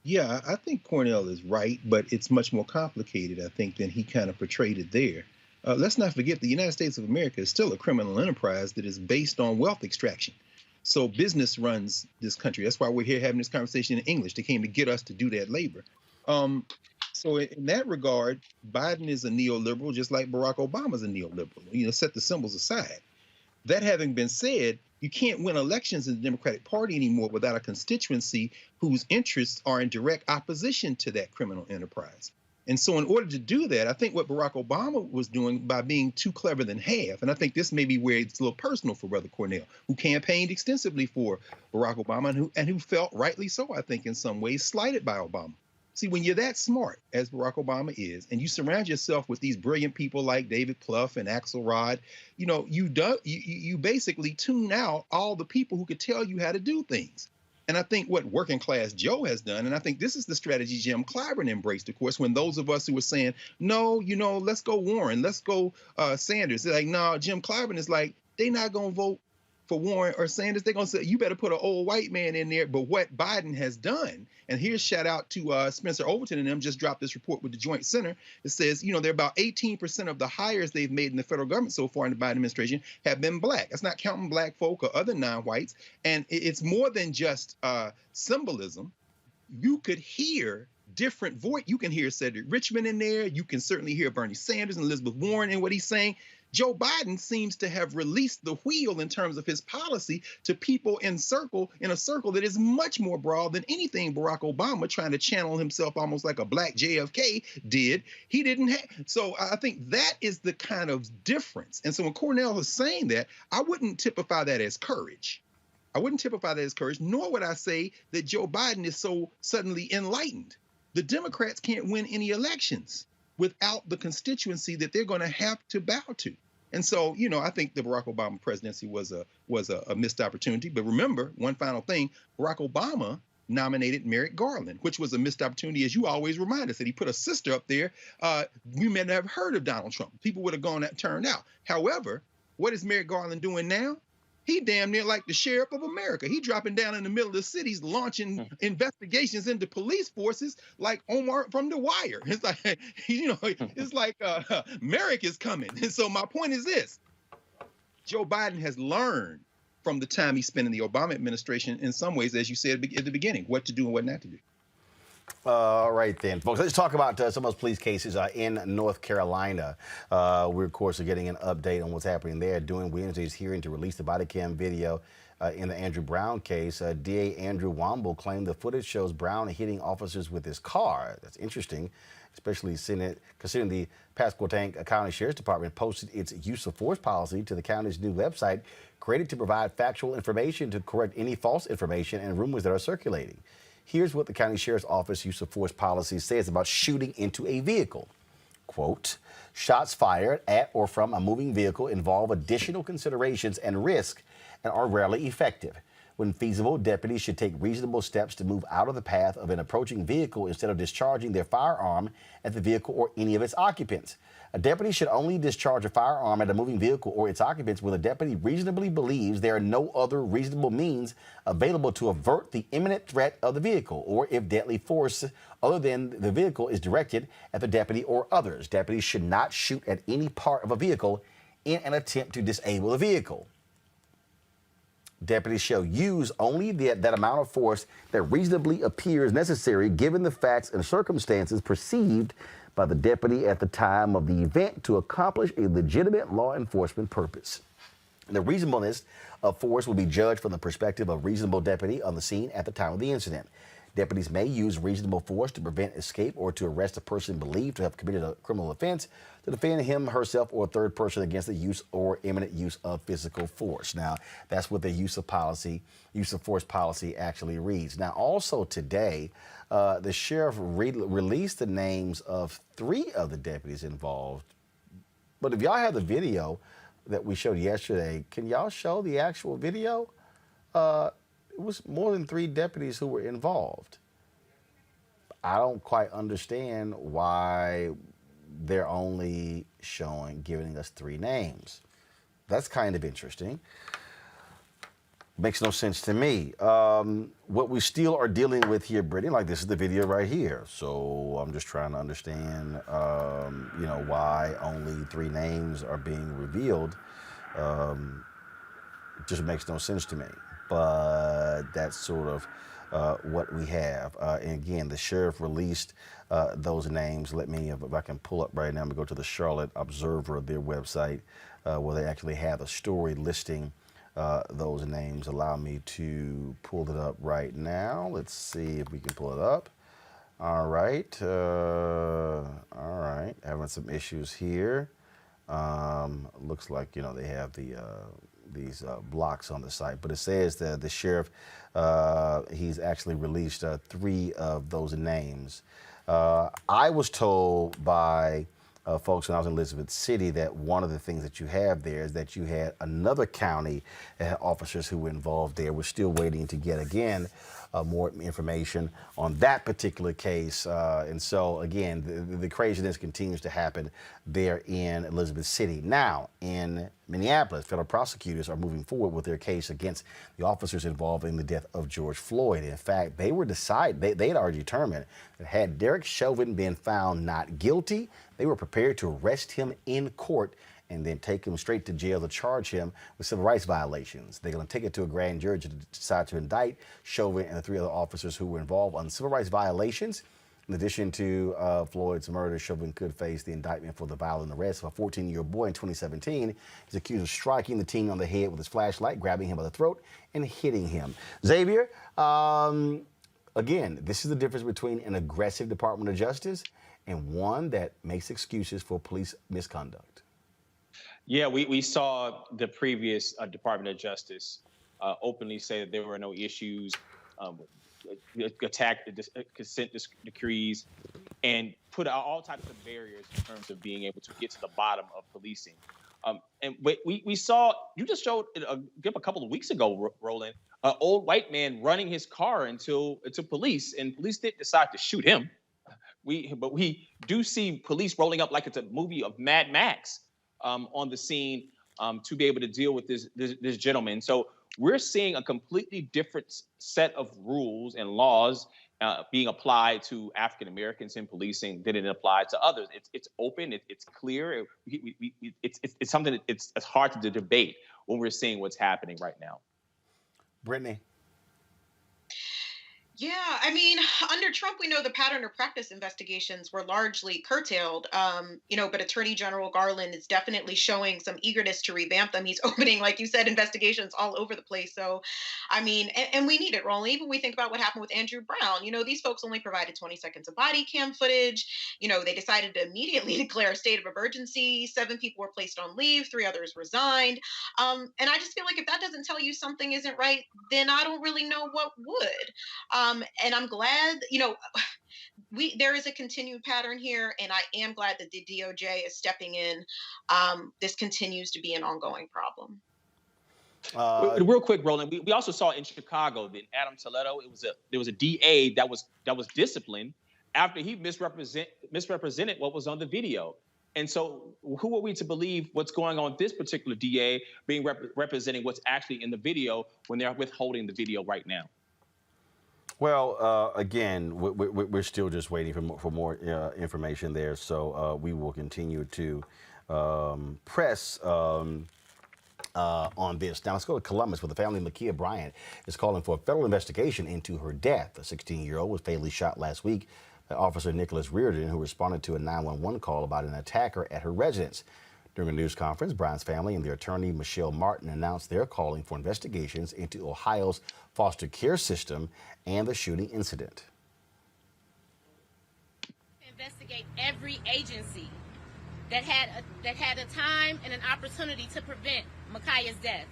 Yeah, I think Cornell is right, but it's much more complicated, I think, than he kind of portrayed it there. Let's not forget the United States of America is still a criminal enterprise that is based on wealth extraction. So business runs this country. That's why we're here having this conversation in English. They came to get us to do that labor. So in that regard, Biden is a neoliberal, just like Barack Obama is a neoliberal. Set the symbols aside. That having been said, you can't win elections in the Democratic Party anymore without a constituency whose interests are in direct opposition to that criminal enterprise. And so in order to do that, I think what Barack Obama was doing by being too clever than half, and I think this may be where it's a little personal for Brother Cornell, who campaigned extensively for Barack Obama and who felt rightly so, I think, in some ways, slighted by Obama. See, when you're that smart, as Barack Obama is, and you surround yourself with these brilliant people like David Plouffe and Axelrod, you basically tune out all the people who could tell you how to do things. And I think what working class Joe has done, and I think this is the strategy Jim Clyburn embraced, of course, when those of us who were saying, no, let's go Warren, let's go Sanders. They're like, no, Jim Clyburn is like, they're not going to vote for Warren or Sanders. They're going to say, you better put an old white man in there. But what Biden has done, and here's shout out to Spencer Overton and them, just dropped this report with the Joint Center. It says, they're about 18% of the hires they've made in the federal government so far in the Biden administration have been black. That's not counting black folk or other non-whites. And it's more than just symbolism. You could hear different voice. You can hear Cedric Richmond in there. You can certainly hear Bernie Sanders and Elizabeth Warren in what he's saying. Joe Biden seems to have released the wheel in terms of his policy to people in a circle that is much more broad than anything Barack Obama, trying to channel himself almost like a black JFK, did. He didn't have. So I think that is the kind of difference. And so when Cornell is saying that, I wouldn't typify that as courage. Nor would I say that Joe Biden is so suddenly enlightened. The Democrats can't win any elections without the constituency that they're going to have to bow to. And so, you know, I think the Barack Obama presidency was a missed opportunity. But remember, one final thing, Barack Obama nominated Merrick Garland, which was a missed opportunity, as you always remind us, that he put a sister up there. We may not have heard of Donald Trump. People would have gone that turned out. However, what is Merrick Garland doing now? He damn near like the sheriff of America. He dropping down in the middle of the cities, launching investigations into police forces like Omar from The Wire. It's like, you know, it's like Merrick is coming. And so my point is this: Joe Biden has learned from the time he spent in the Obama administration, in some ways, as you said at the beginning, what to do and what not to do. All right, then, folks, let's talk about some of those police cases in North Carolina. We, of course, are getting an update on what's happening there during Wednesday's hearing to release the body cam video in the Andrew Brown case. DA Andrew Womble claimed the footage shows Brown hitting officers with his car. That's interesting, especially considering the Pasquotank County Sheriff's Department posted its use of force policy to the county's new website, created to provide factual information to correct any false information and rumors that are circulating. Here's what the County Sheriff's Office use of force policy says about shooting into a vehicle. Quote, shots fired at or from a moving vehicle involve additional considerations and risk and are rarely effective. When feasible, deputies should take reasonable steps to move out of the path of an approaching vehicle instead of discharging their firearm at the vehicle or any of its occupants. A deputy should only discharge a firearm at a moving vehicle or its occupants when the deputy reasonably believes there are no other reasonable means available to avert the imminent threat of the vehicle, or if deadly force other than the vehicle is directed at the deputy or others. Deputies should not shoot at any part of a vehicle in an attempt to disable the vehicle. Deputies shall use only that amount of force that reasonably appears necessary given the facts and circumstances perceived by the deputy at the time of the event to accomplish a legitimate law enforcement purpose. The reasonableness of force will be judged from the perspective of a reasonable deputy on the scene at the time of the incident. Deputies may use reasonable force to prevent escape or to arrest a person believed to have committed a criminal offense, to defend him, herself, or a third person against the use or imminent use of physical force. Now, that's what the use of force policy actually reads. Now, also today, the sheriff released the names of 3 of the deputies involved. But if y'all have the video that we showed yesterday, can y'all show the actual video? It was more than 3 deputies who were involved. I don't quite understand why they're only giving us 3 names. That's kind of interesting. Makes no sense to me. What we still are dealing with here, Brittany, like this is the video right here. So I'm just trying to understand, why only 3 names are being revealed. It just makes no sense to me. But that's sort of what we have. And again, the sheriff released those names. Let me, if I can pull up right now, I'm gonna go to the Charlotte Observer, their website, where they actually have a story listing those names. Allow me to pull it up right now. Let's see if we can pull it up. All right. Having some issues here. Looks like, they have these blocks on the site, but it says that the sheriff, he's actually released 3 of those names. I was told by folks when I was in Elizabeth City that one of the things that you have there is that you had another county officers who were involved there. We're still waiting to get, again, more information on that particular case. And so, again, the craziness continues to happen there in Elizabeth City. Now, in Minneapolis, federal prosecutors are moving forward with their case against the officers involved in the death of George Floyd. In fact, they had already determined that had Derek Chauvin been found not guilty, they were prepared to arrest him in court and then take him straight to jail to charge him with civil rights violations. They're going to take it to a grand jury to decide to indict Chauvin and the 3 other officers who were involved on civil rights violations. In addition to Floyd's murder, Chauvin could face the indictment for the violent arrest of a 14-year-old boy in 2017. He's accused of striking the teen on the head with his flashlight, grabbing him by the throat, and hitting him. Xavier, again, this is the difference between an aggressive Department of Justice and one that makes excuses for police misconduct. Yeah, we saw the previous Department of Justice openly say that there were no issues, attack the consent decrees, and put out all types of barriers in terms of being able to get to the bottom of policing. And we saw, you just showed a couple of weeks ago, Roland, an old white man running his car into police, and police didn't decide to shoot him. But we do see police rolling up like it's a movie of Mad Max on the scene to be able to deal with this gentleman. So we're seeing a completely different set of rules and laws being applied to African Americans in policing than it applies to others. It's open, it's clear. It's something that it's hard to debate when we're seeing what's happening right now. Brittany. Yeah, I mean, under Trump, we know the pattern or practice investigations were largely curtailed, but Attorney General Garland is definitely showing some eagerness to revamp them. He's opening, like you said, investigations all over the place. So, I mean, and we need it, Roland. Even we think about what happened with Andrew Brown. These folks only provided 20 seconds of body cam footage. They decided to immediately declare a state of emergency. 7 people were placed on leave, 3 others resigned. And I just feel like if that doesn't tell you something isn't right, then I don't really know what would. And I'm glad, there is a continued pattern here, and I am glad that the DOJ is stepping in. This continues to be an ongoing problem. Real quick, Roland, we also saw in Chicago that Adam Toledo, there was a DA that was disciplined after he misrepresented what was on the video. And so who are we to believe what's going on with this particular DA being representing what's actually in the video when they're withholding the video right now? Well, again, we're still just waiting for more information there. So we will continue to press on this. Now let's go to Columbus, where the family of Ma'Khia Bryant is calling for a federal investigation into her death. The 16-year-old was fatally shot last week by Officer Nicholas Reardon, who responded to a 911 call about an attacker at her residence. During a news conference, Bryant's family and their attorney, Michelle Martin, announced they're calling for investigations into Ohio's foster care system and the shooting incident. Investigate every agency that had a time and an opportunity to prevent Ma'Khia's death.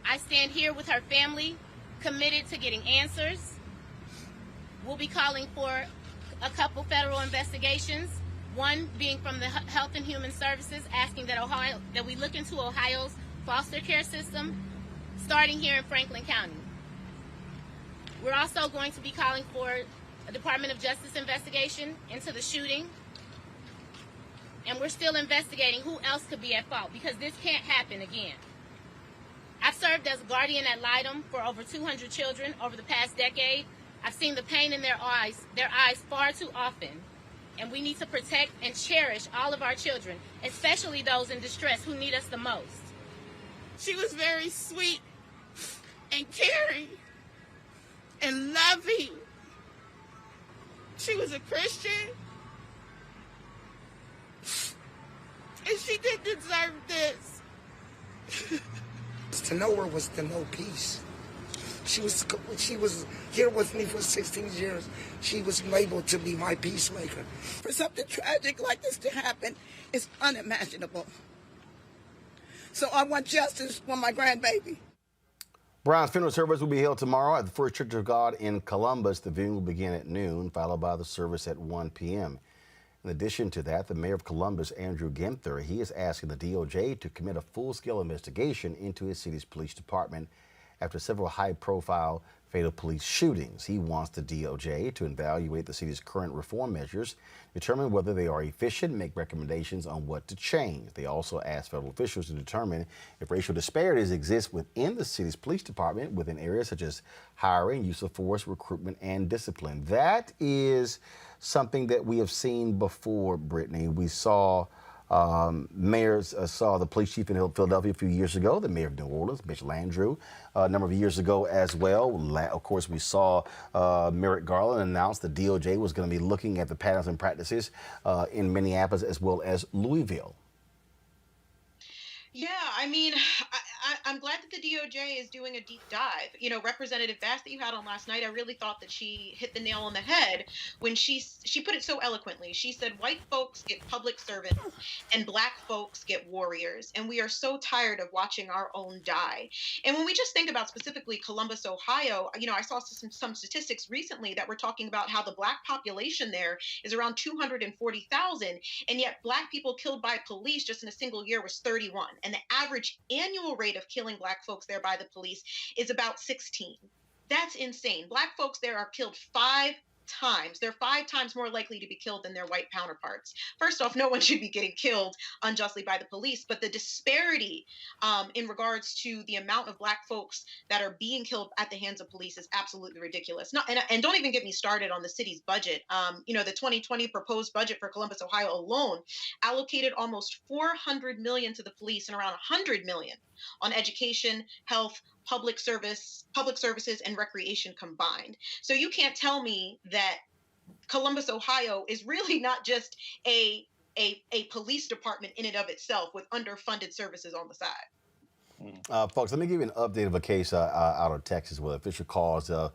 I stand here with her family, committed to getting answers. We'll be calling for a couple federal investigations. One being from the Health and Human Services, asking that we look into Ohio's foster care system, starting here in Franklin County. We're also going to be calling for a Department of Justice investigation into the shooting. And we're still investigating who else could be at fault, because this can't happen again. I've served as a guardian ad litem for over 200 children over the past decade. I've seen the pain in their eyes far too often. And we need to protect and cherish all of our children, especially those in distress who need us the most. She was very sweet and caring and loving. She was a Christian. And she didn't deserve this. To know her was to know peace. She was here with me for 16 years. She was labeled to be my peacemaker. For something tragic like this to happen is unimaginable. So I want justice for my grandbaby. Bryant's funeral service will be held tomorrow at the First Church of God in Columbus. The viewing will begin at noon, followed by the service at 1 p.m. In addition to that, the mayor of Columbus, Andrew Ginther, he is asking the DOJ to commit a full-scale investigation into his city's police department after several high-profile fatal police shootings. He wants the DOJ to evaluate the city's current reform measures, determine whether they are efficient, and make recommendations on what to change. They also ask federal officials to determine if racial disparities exist within the city's police department within areas such as hiring, use of force, recruitment, and discipline. That is something that we have seen before, Brittany. We saw mayors saw the police chief in Philadelphia a few years ago, the mayor of New Orleans, Mitch Landrieu, a number of years ago as well. Of course, we saw Merrick Garland announce the DOJ was going to be looking at the patterns and practices in Minneapolis as well as Louisville. Yeah, I mean, I'm glad that the DOJ is doing a deep dive. You know, Representative Bass that you had on last night, I really thought that she hit the nail on the head when she put it so eloquently. She said, "White folks get public servants, and Black folks get warriors, and we are so tired of watching our own die." And when we just think about specifically Columbus, Ohio, you know, I saw some statistics recently that were talking about how the Black population there is around 240,000, and yet Black people killed by police just in a single year was 31, and the average annual rate of killing Black folks there by the police is about 16. That's insane. Black folks there are killed 5 times. They're 5 times more likely to be killed than their white counterparts. First off, no one should be getting killed unjustly by the police, but the disparity in regards to the amount of Black folks that are being killed at the hands of police is absolutely ridiculous. And don't even get me started on the city's budget. You know, the 2020 proposed budget for Columbus, Ohio alone allocated almost $400 million to the police and around $100 million on education, health, public services, and recreation combined. So you can't tell me that Columbus, Ohio is really not just a police department in and of itself with underfunded services on the side. Folks, let me give you an update of a case out of Texas where the official cause of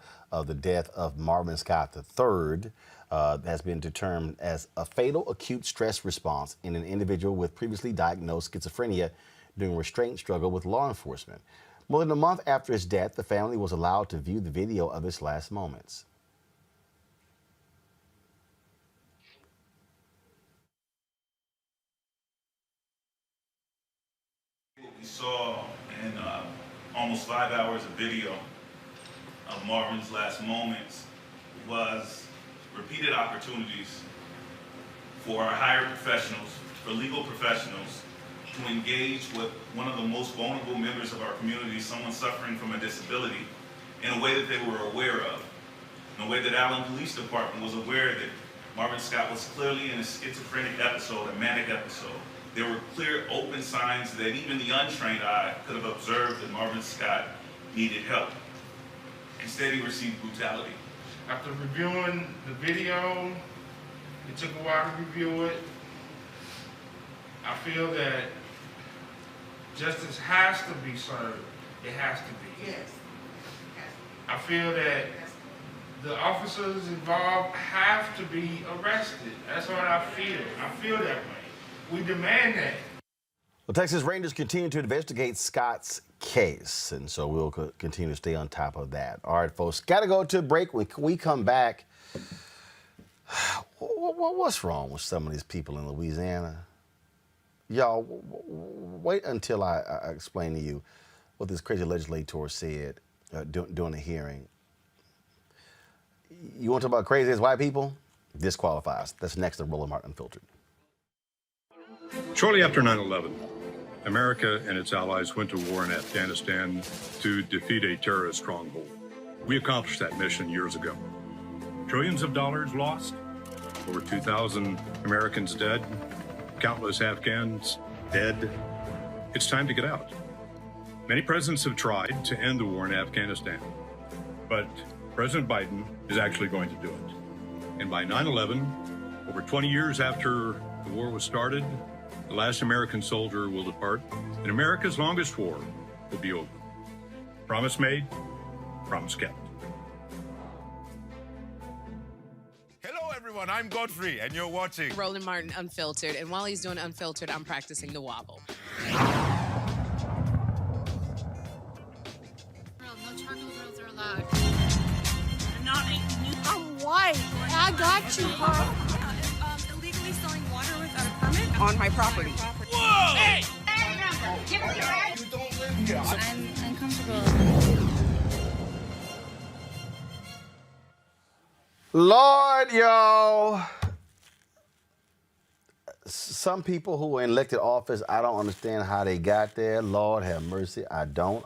the death of Marvin Scott III has been determined as a fatal acute stress response in an individual with previously diagnosed schizophrenia during a restraint struggle with law enforcement. More than a month after his death, the family was allowed to view the video of his last moments. What we saw in almost 5 hours of video of Marvin's last moments was repeated opportunities for our higher professionals, for legal professionals, to engage with one of the most vulnerable members of our community, someone suffering from a disability, in a way that they were aware of, in a way that Allen Police Department was aware that Marvin Scott was clearly in a schizophrenic episode, a manic episode. There were clear, open signs that even the untrained eye could have observed that Marvin Scott needed help. Instead, he received brutality. After reviewing the video, it took a while to review it. I feel that justice has to be served. It has to be. Yes. I feel that the officers involved have to be arrested. That's what I feel. I feel that way. We demand that. Well, Texas Rangers continue to investigate Scott's case, and so we'll continue to stay on top of that. All right, folks, got to go to a break. When we come back, what's wrong with some of these people in Louisiana? Y'all, wait until I explain to you what this crazy legislator said during the hearing. You want to talk about crazy as white people? This qualifies. That's next to Roland Unfiltered. Shortly after 9/11, America and its allies went to war in Afghanistan to defeat a terrorist stronghold. We accomplished that mission years ago. Trillions of dollars lost, over 2,000 Americans dead, countless Afghans dead. It's time to get out. Many presidents have tried to end the war in Afghanistan, but President Biden is actually going to do it. And by 9/11, over 20 years after the war was started, the last American soldier will depart, and America's longest war will be over. Promise made, promise kept. Hello, everyone. I'm Godfrey, and you're watching Roland Martin Unfiltered, and while he's doing Unfiltered, I'm practicing the wobble. No charcoal grills are allowed. I'm not making new. I'm white. I got you, huh? Illegally selling water without a permit On my property. Whoa! Hey! Give us your ID. You don't live here. I'm uncomfortable. Lord, y'all. Some people who are in elected office, I don't understand how they got there. Lord have mercy. I don't.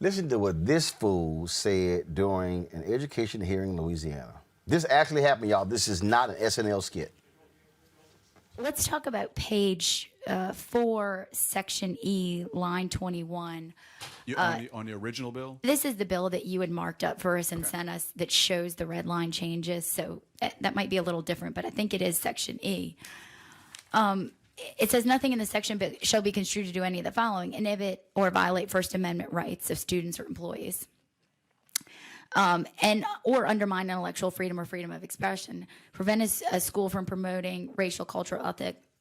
Listen to what this fool said during an education hearing in Louisiana. This actually happened, y'all. This is not an SNL skit. Let's talk about page 4, section E, line 21. On the original bill? This is the bill that you had marked up for us and sent us that shows the red line changes. So that might be a little different, but I think it is section E. it says nothing in the section shall be construed to do any of the following: inhibit or violate First Amendment rights of students or employees, and or undermine intellectual freedom or freedom of expression, prevent a school from promoting racial, cultural,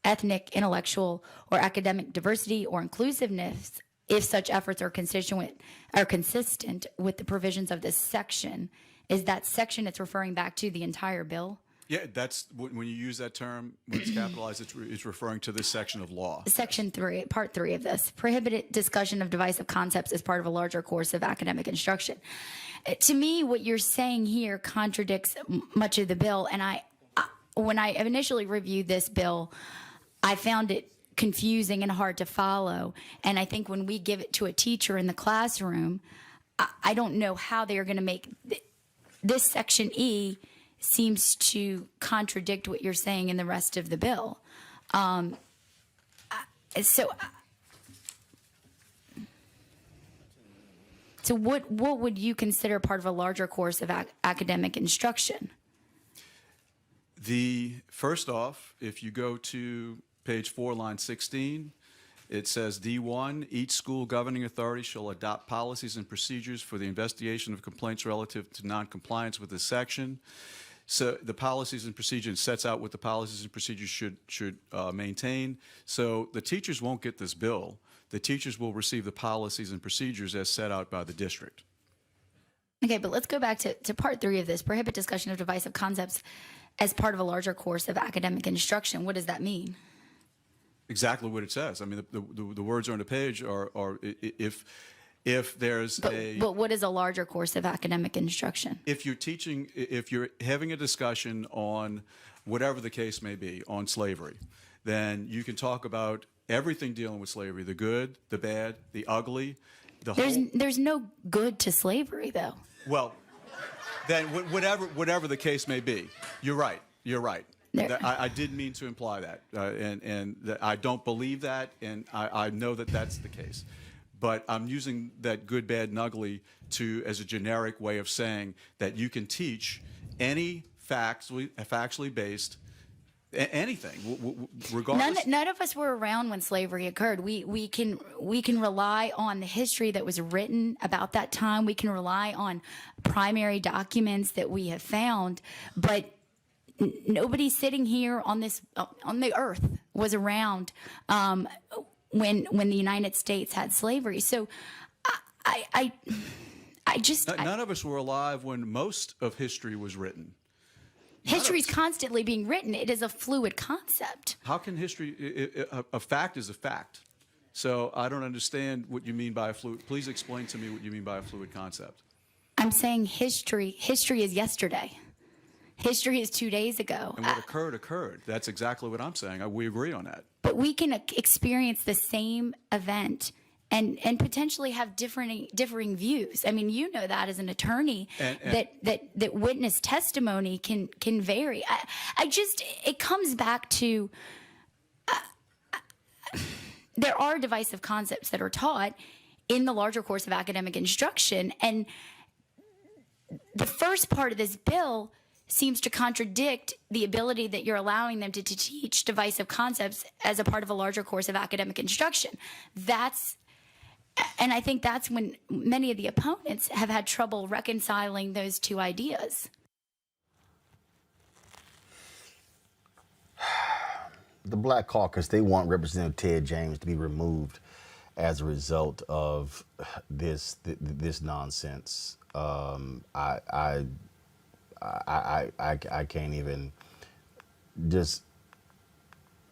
ethnic, intellectual, or academic diversity or inclusiveness if such efforts are consistent with the provisions of this section. Is that section it's referring back to the entire bill? Yeah, that's when you use that term, when it's capitalized, it's referring to this section of law. Section 3, Part 3 of this. Prohibited discussion of divisive concepts as part of a larger course of academic instruction. To me, what you're saying here contradicts much of the bill. And when I initially reviewed this bill, I found it confusing and hard to follow. And I think when we give it to a teacher in the classroom, I don't know how they are going to make this Section E seems to contradict what you're saying in the rest of the bill. So what would you consider part of a larger course of academic instruction? First off, if you go to page 4, line 16, it says D1, each school governing authority shall adopt policies and procedures for the investigation of complaints relative to noncompliance with this section. So the policies and procedures sets out what the policies and procedures should maintain. So the teachers won't get this bill. The teachers will receive the policies and procedures as set out by the district. Okay, but let's go back to Part 3 of this. Prohibit discussion of divisive concepts as part of a larger course of academic instruction. What does that mean? Exactly what it says. I mean, the words on the page are if there's But what is a larger course of academic instruction? If you're having a discussion on whatever the case may be, on slavery, then you can talk about everything dealing with slavery, the good, the bad, the ugly, There's no good to slavery, though. Well, then whatever the case may be, you're right. I didn't mean to imply that, and I don't believe that, and I know that that's the case. But I'm using that good, bad, and ugly as a generic way of saying that you can teach any factually based anything, regardless. None of us were around when slavery occurred. We can rely on the history that was written about that time. We can rely on primary documents that we have found, but nobody sitting here on the earth was around when the United States had slavery. So none of us were alive when most of history was written. History is constantly being written. It is a fluid concept. How can history? A fact is a fact. So I don't understand what you mean by a fluid. Please explain to me what you mean by a fluid concept. I'm saying history is yesterday. History is 2 days ago. And what occurred. That's exactly what I'm saying. We agree on that. But we can experience the same event and potentially have differing views. I mean, you know that as an attorney, that witness testimony can vary. It comes back to there are divisive concepts that are taught in the larger course of academic instruction, and the first part of this bill seems to contradict the ability that you're allowing them to teach divisive concepts as a part of a larger course of academic instruction. And I think that's when many of the opponents have had trouble reconciling those two ideas. The Black Caucus, they want Representative Ted James to be removed as a result of this nonsense. I can't even just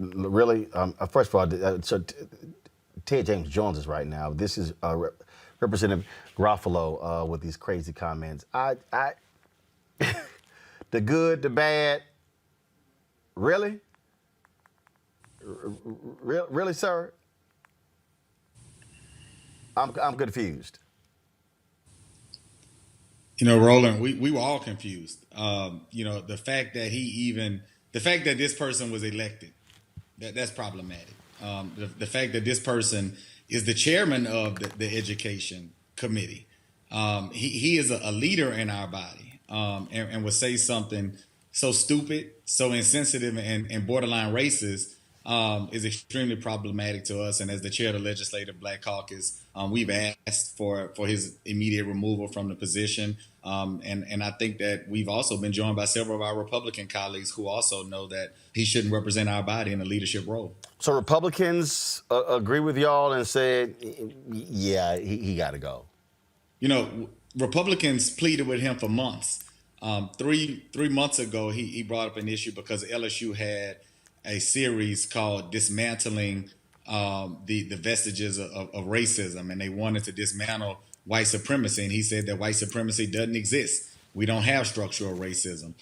really. First of all, so Ted James joins us right now. This is Representative Garofalo with these crazy comments. The good, the bad. Really? Really, sir? I'm confused. You know, Roland, we were all confused. The fact that this person was elected, that's problematic. The fact that this person is the chairman of the education committee, he is a leader in our body, and would say something so stupid, so insensitive, and borderline racist is extremely problematic to us. And as the chair of the Legislative Black Caucus, we've asked for his immediate removal from the position. And I think that we've also been joined by several of our Republican colleagues who also know that he shouldn't represent our body in a leadership role. So Republicans agree with y'all and said, yeah, he got to go. You know, Republicans pleaded with him for months. 3 months ago, he brought up an issue because LSU had a series called Dismantling the Vestiges of Racism, and they wanted to dismantle white supremacy. And he said that white supremacy doesn't exist. We don't have structural racism.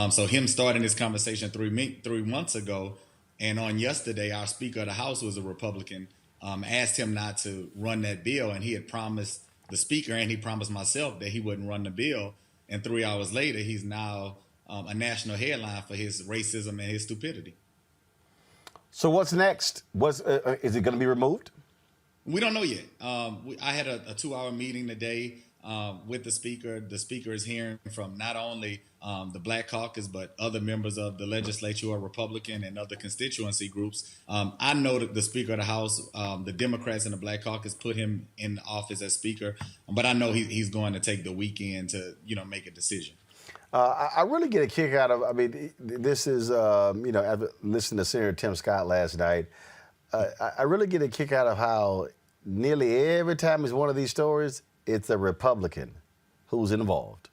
So him starting this conversation 3 months ago, and on yesterday, our Speaker of the House was a Republican, asked him not to run that bill, and he had promised the Speaker and he promised myself that he wouldn't run the bill. And 3 hours later, he's now a national headline for his racism and his stupidity. So what's next? Is it going to be removed? We don't know yet. I had a 2-hour meeting today with the Speaker. The Speaker is hearing from not only the Black Caucus, but other members of the legislature who are Republican and other constituency groups. I know that the Speaker of the House, the Democrats and the Black Caucus put him in office as Speaker, but I know he's going to take the weekend to, make a decision. I really get a kick out of, this is, I've listened to Senator Tim Scott last night. I really get a kick out of how nearly every time it's one of these stories, it's a Republican who's involved.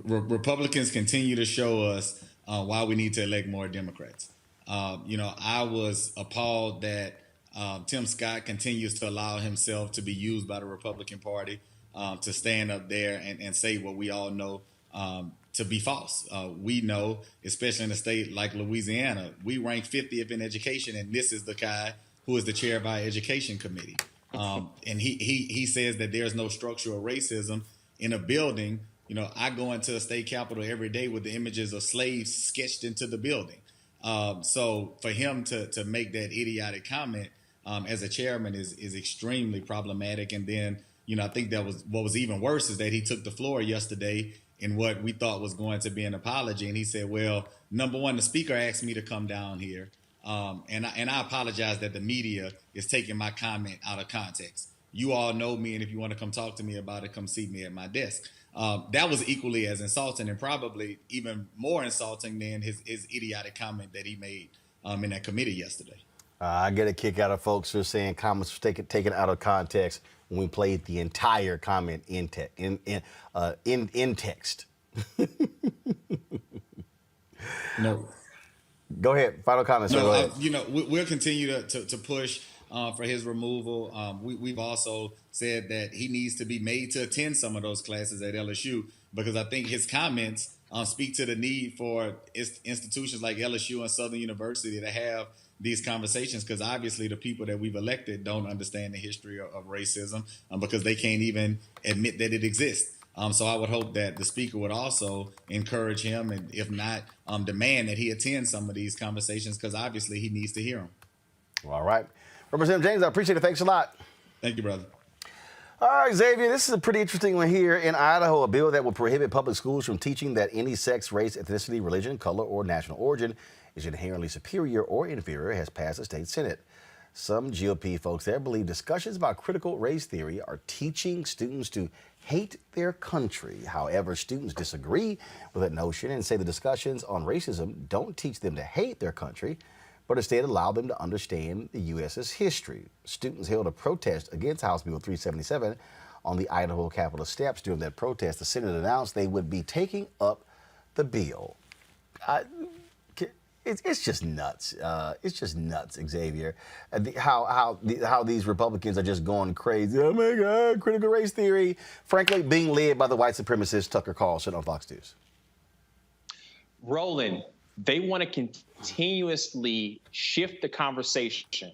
Republicans continue to show us why we need to elect more Democrats. I was appalled that Tim Scott continues to allow himself to be used by the Republican Party to stand up there and say what we all know to be false. We know, especially in a state like Louisiana, we rank 50th in education, and this is the guy who is the chair of our education committee. And he says that there's no structural racism in a building. I go into a state capitol every day with the images of slaves sketched into the building. So for him to make that idiotic comment as a chairman is extremely problematic. And then, I think that was what was even worse is that he took the floor yesterday in what we thought was going to be an apology. And he said, well, number one, the Speaker asked me to come down here. And I apologize that the media is taking my comment out of context. You all know me, and if you want to come talk to me about it, come see me at my desk. That was equally as insulting and probably even more insulting than his idiotic comment that he made in that committee yesterday. I get a kick out of folks who are saying comments were taken out of context when we played the entire comment in text. No. Go ahead. Final comments. No, we'll continue to push for his removal. We've also said that he needs to be made to attend some of those classes at LSU because I think his comments speak to the need for institutions like LSU and Southern University to have these conversations because obviously the people that we've elected don't understand the history of racism because they can't even admit that it exists. So I would hope that the Speaker would also encourage him and if not, demand that he attend some of these conversations because obviously he needs to hear them. All right. Representative James, I appreciate it. Thanks a lot. Thank you, brother. All right, Xavier, this is a pretty interesting one here in Idaho, a bill that will prohibit public schools from teaching that any sex, race, ethnicity, religion, color, or national origin is inherently superior or inferior has passed the state Senate. Some GOP folks there believe discussions about critical race theory are teaching students to hate their country. However, students disagree with that notion and say the discussions on racism don't teach them to hate their country, but instead allow them to understand the U.S.'s history. Students held a protest against House Bill 377 on the Idaho Capitol steps. During that protest, the Senate announced they would be taking up the bill. It's just nuts. It's just nuts, Xavier. How these Republicans are just going crazy. Oh my God, critical race theory. Frankly, being led by the white supremacist Tucker Carlson on Fox News. Roland, they want to continuously shift the conversation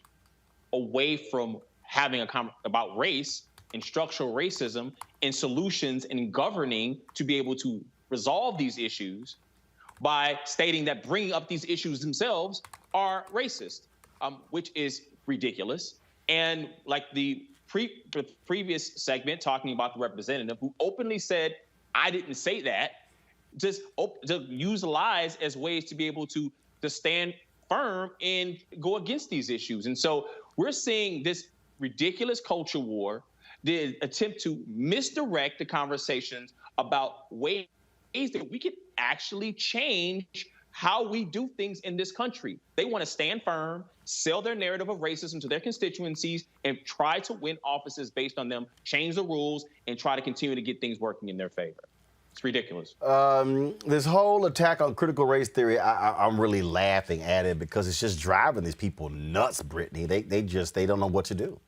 away from having about race and structural racism and solutions and governing to be able to resolve these issues by stating that bringing up these issues themselves are racist, which is ridiculous. And like the previous segment talking about the representative who openly said, I didn't say that, just to use lies as ways to be able to stand firm and go against these issues. And so we're seeing this ridiculous culture war, the attempt to misdirect the conversations about ways that we can actually change how we do things in this country. They want to stand firm, sell their narrative of racism to their constituencies, and try to win offices based on them, change the rules, and try to continue to get things working in their favor. It's ridiculous. This whole attack on critical race theory, I'm really laughing at it because it's just driving these people nuts, Brittany. They don't know what to do.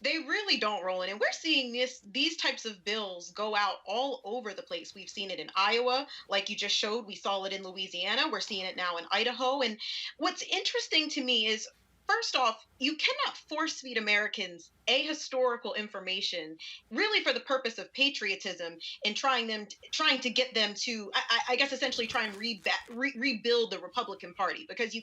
They really don't, Roland. And we're seeing these types of bills go out all over the place. We've seen it in Iowa, like you just showed. We saw it in Louisiana. We're seeing it now in Idaho. And what's interesting to me is, first off, you cannot force feed Americans ahistorical information, really for the purpose of patriotism and trying to get them to, I guess, essentially try and rebuild the Republican Party, because you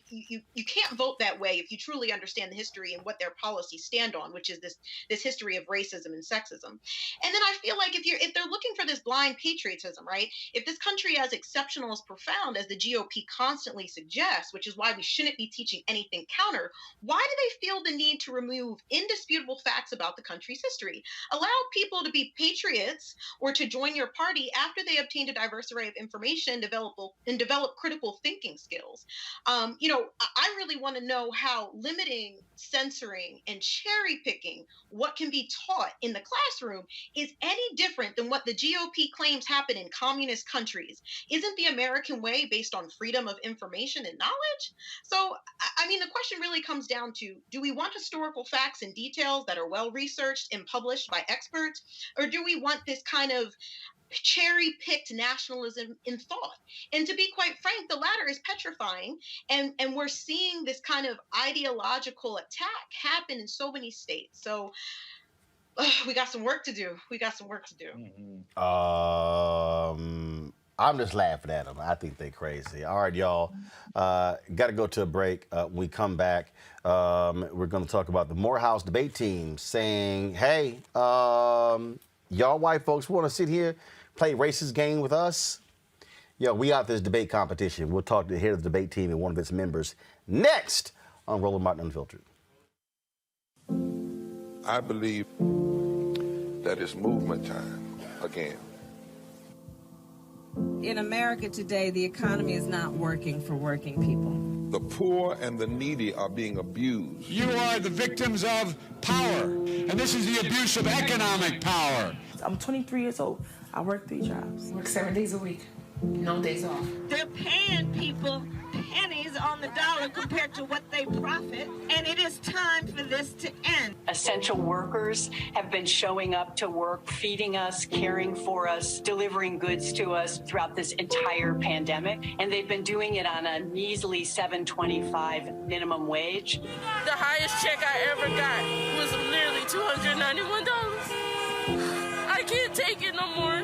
can't vote that way if you truly understand the history and what their policies stand on, which is this history of racism and sexism. And then I feel like if they're looking for this blind patriotism, right? If this country as exceptional, as profound as the GOP constantly suggests, which is why we shouldn't be teaching anything counter, why do they feel the need to remove indisputable facts about the country's history? Allow people to be patriots or to join your party after they obtained a diverse array of information and develop critical thinking skills. I really want to know how limiting, censoring, and cherry picking what can be taught in the classroom is any different than what the GOP claims happen in communist countries. Isn't the American way based on freedom of information and knowledge? So, the question really comes down to, do we want historical facts and details that are well researched and published by experts, or do we want this kind of cherry-picked nationalism in thought? And to be quite frank, the latter is petrifying, and we're seeing this kind of ideological attack happen in so many states. So we got some work to do. I'm just laughing at them. I think they're crazy. All right, y'all. Got to go to a break. When we come back, we're going to talk about the Morehouse debate team saying, hey, y'all white folks want to sit here, play racist game with us? Yo, we got this debate competition. We'll talk to the head of the debate team and one of its members next on Roland Martin Unfiltered. I believe that it's movement time again. In America today, the economy is not working for working people. The poor and the needy are being abused. You are the victims of power, and this is the abuse of economic power. I'm 23 years old. I work 3 jobs. Work 7 days a week. No days off. They're paying people pennies on the dollar compared to what they profit, and it is time for this to end. Essential workers have been showing up to work, feeding us, caring for us, delivering goods to us throughout this entire pandemic, and they've been doing it on a measly $7.25 minimum wage. The highest check I ever got was literally $291. I can't take it no more.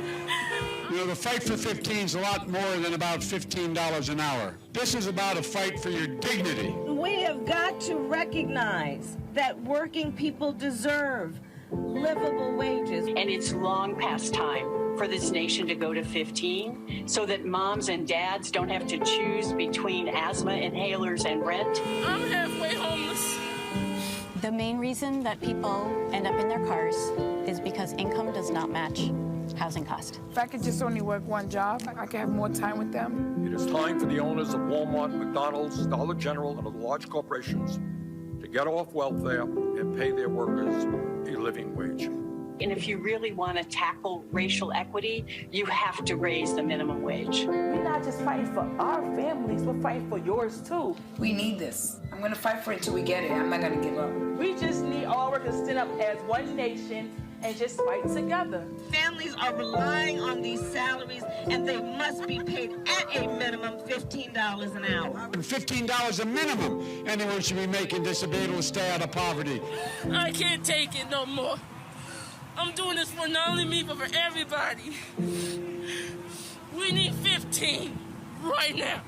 The fight for 15 is a lot more than about $15 an hour. This is about a fight for your dignity. We have got to recognize that working people deserve livable wages. And it's long past time for this nation to go to 15 so that moms and dads don't have to choose between asthma inhalers and rent. I'm halfway homeless. The main reason that people end up in their cars is because income does not match housing cost. If I could just only work one job, I could have more time with them. It is time for the owners of Walmart, McDonald's, Dollar General, and other large corporations to get off welfare and pay their workers a living wage. And if you really want to tackle racial equity, you have to raise the minimum wage. We're not just fighting for our families, we're fighting for yours too. We need this. I'm going to fight for it till we get it. I'm not going to give up. We just need all workers to stand up as one nation and just fight together. Families are relying on these salaries, and they must be paid at a minimum $15 an hour. $15 a minimum. Anyone should be making this to be able to stay out of poverty. I can't take it no more. I'm doing this for not only me, but for everybody. We need 15 right now.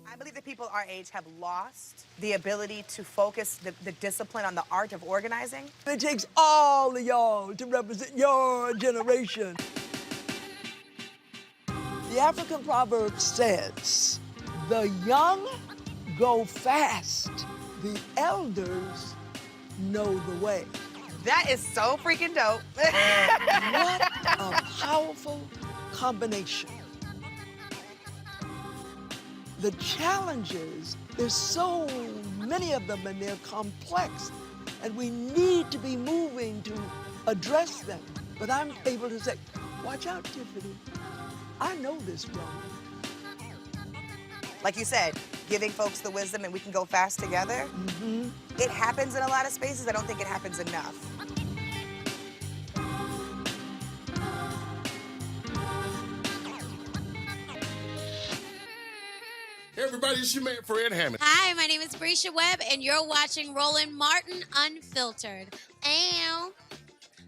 I believe that people our age have lost the ability to focus the discipline on the art of organizing. It takes all of y'all to represent your generation. The African proverb says, the young go fast, the elders know the way. That is so freaking dope. What a powerful combination. The challenges, there's so many of them and they're complex, and we need to be moving to address them. But I'm able to say, watch out, Tiffany. I know this wrong. Like you said, giving folks the wisdom and we can go fast together. Mm-hmm. It happens in a lot of spaces. I don't think it happens enough. Hey everybody, it's your man Fred Hammond. Hi, my name is Brescia Webb, and you're watching Roland Martin Unfiltered. Ow.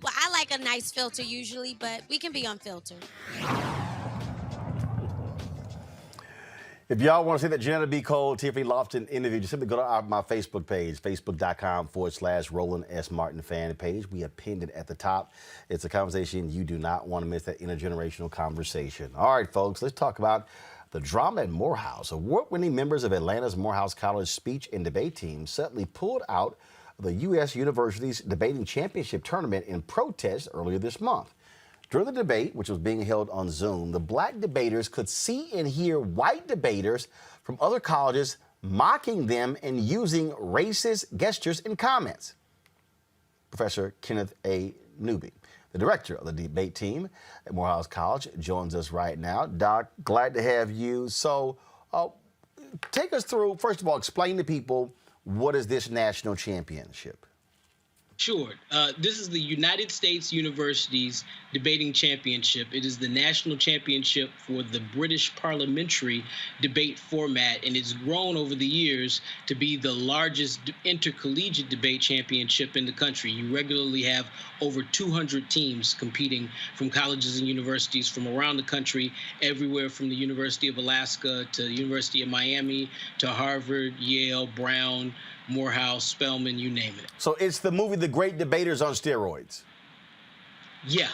Well, I like a nice filter usually, but we can be unfiltered. If y'all want to see that Janetta B. Cole, Tiffany Lofton interview, just simply go to my Facebook page, facebook.com/Roland S. Martin fan page. We have pinned it at the top. It's a conversation you do not want to miss, that intergenerational conversation. All right, folks, let's talk about the drama at Morehouse. Award-winning members of Atlanta's Morehouse College speech and debate team suddenly pulled out of the U.S. University's debating championship tournament in protest earlier this month. During the debate, which was being held on Zoom, the black debaters could see and hear white debaters from other colleges mocking them and using racist gestures and comments. Professor Kenneth A. Newby, the director of the debate team at Morehouse College, joins us right now. Doc, glad to have you. So take us through, first of all, explain to people, what is this national championship? Sure. This is the United States Universities Debating Championship. It is the national championship for the British parliamentary debate format, and it's grown over the years to be the largest intercollegiate debate championship in the country. You regularly have over 200 teams competing from colleges and universities from around the country, everywhere from the University of Alaska to the University of Miami to Harvard, Yale, Brown, Morehouse, Spelman, you name it. So it's the movie The Great Debaters on steroids. Yeah,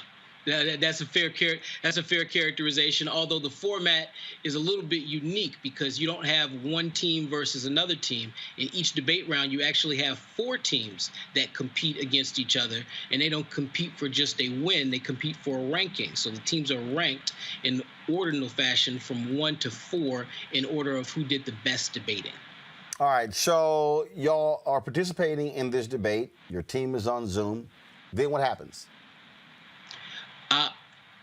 that's a fair characterization, although the format is a little bit unique because you don't have one team versus another team. In each debate round, you actually have 4 teams that compete against each other, and they don't compete for just a win, they compete for a ranking. So the teams are ranked in ordinal fashion from 1 to 4 in order of who did the best debating. All right, so y'all are participating in this debate. Your team is on Zoom. Then what happens?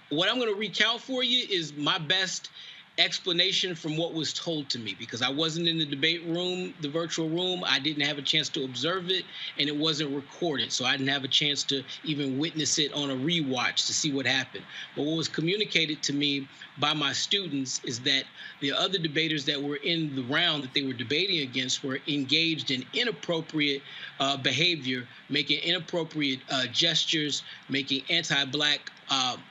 What I'm going to recount for you is my best explanation from what was told to me, because I wasn't in the debate room, the virtual room. I didn't have a chance to observe it, and it wasn't recorded, so I didn't have a chance to even witness it on a rewatch to see what happened. But what was communicated to me by my students is that the other debaters that were in the round that they were debating against were engaged in inappropriate behavior, making inappropriate gestures, making anti-black,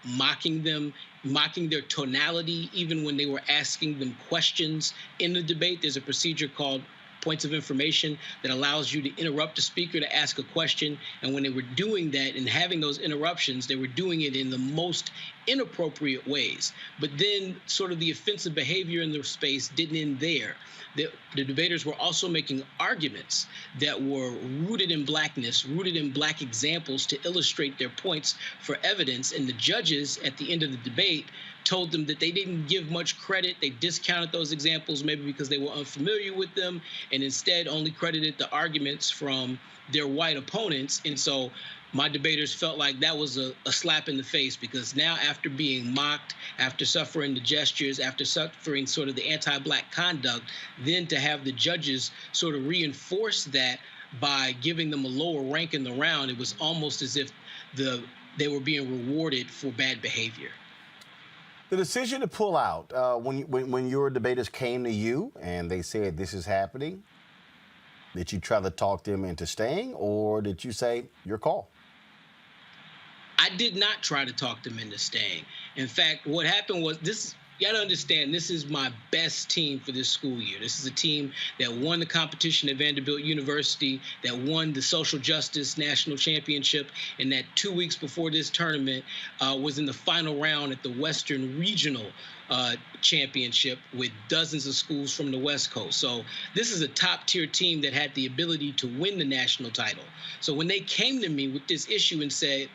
mocking them, mocking their tonality, even when they were asking them questions in the debate. There's a procedure called points of information that allows you to interrupt the speaker to ask a question. And when they were doing that and having those interruptions, they were doing it in the most inappropriate ways. But then sort of the offensive behavior in the space didn't end there. The debaters were also making arguments that were rooted in blackness, rooted in black examples to illustrate their points for evidence. And the judges at the end of the debate told them that they didn't give much credit. They discounted those examples maybe because they were unfamiliar with them, and instead only credited the arguments from their white opponents. And so my debaters felt like that was a slap in the face, because now after being mocked, after suffering the gestures, after suffering sort of the anti-black conduct, then to have the judges sort of reinforce that by giving them a lower rank in the round, it was almost as if they were being rewarded for bad behavior. The decision to pull out, when your debaters came to you and they said this is happening, did you try to talk them into staying, or did you say, your call? I did not try to talk them into staying. In fact, what happened was this You got to understand, this is my best team for this school year. This is a team that won the competition at Vanderbilt University, that won the social justice national championship, and that 2 weeks before this tournament was in the final round at the Western Regional championship with dozens of schools from the West Coast. So this is a top-tier team that had the ability to win the national title. So when they came to me with this issue and said,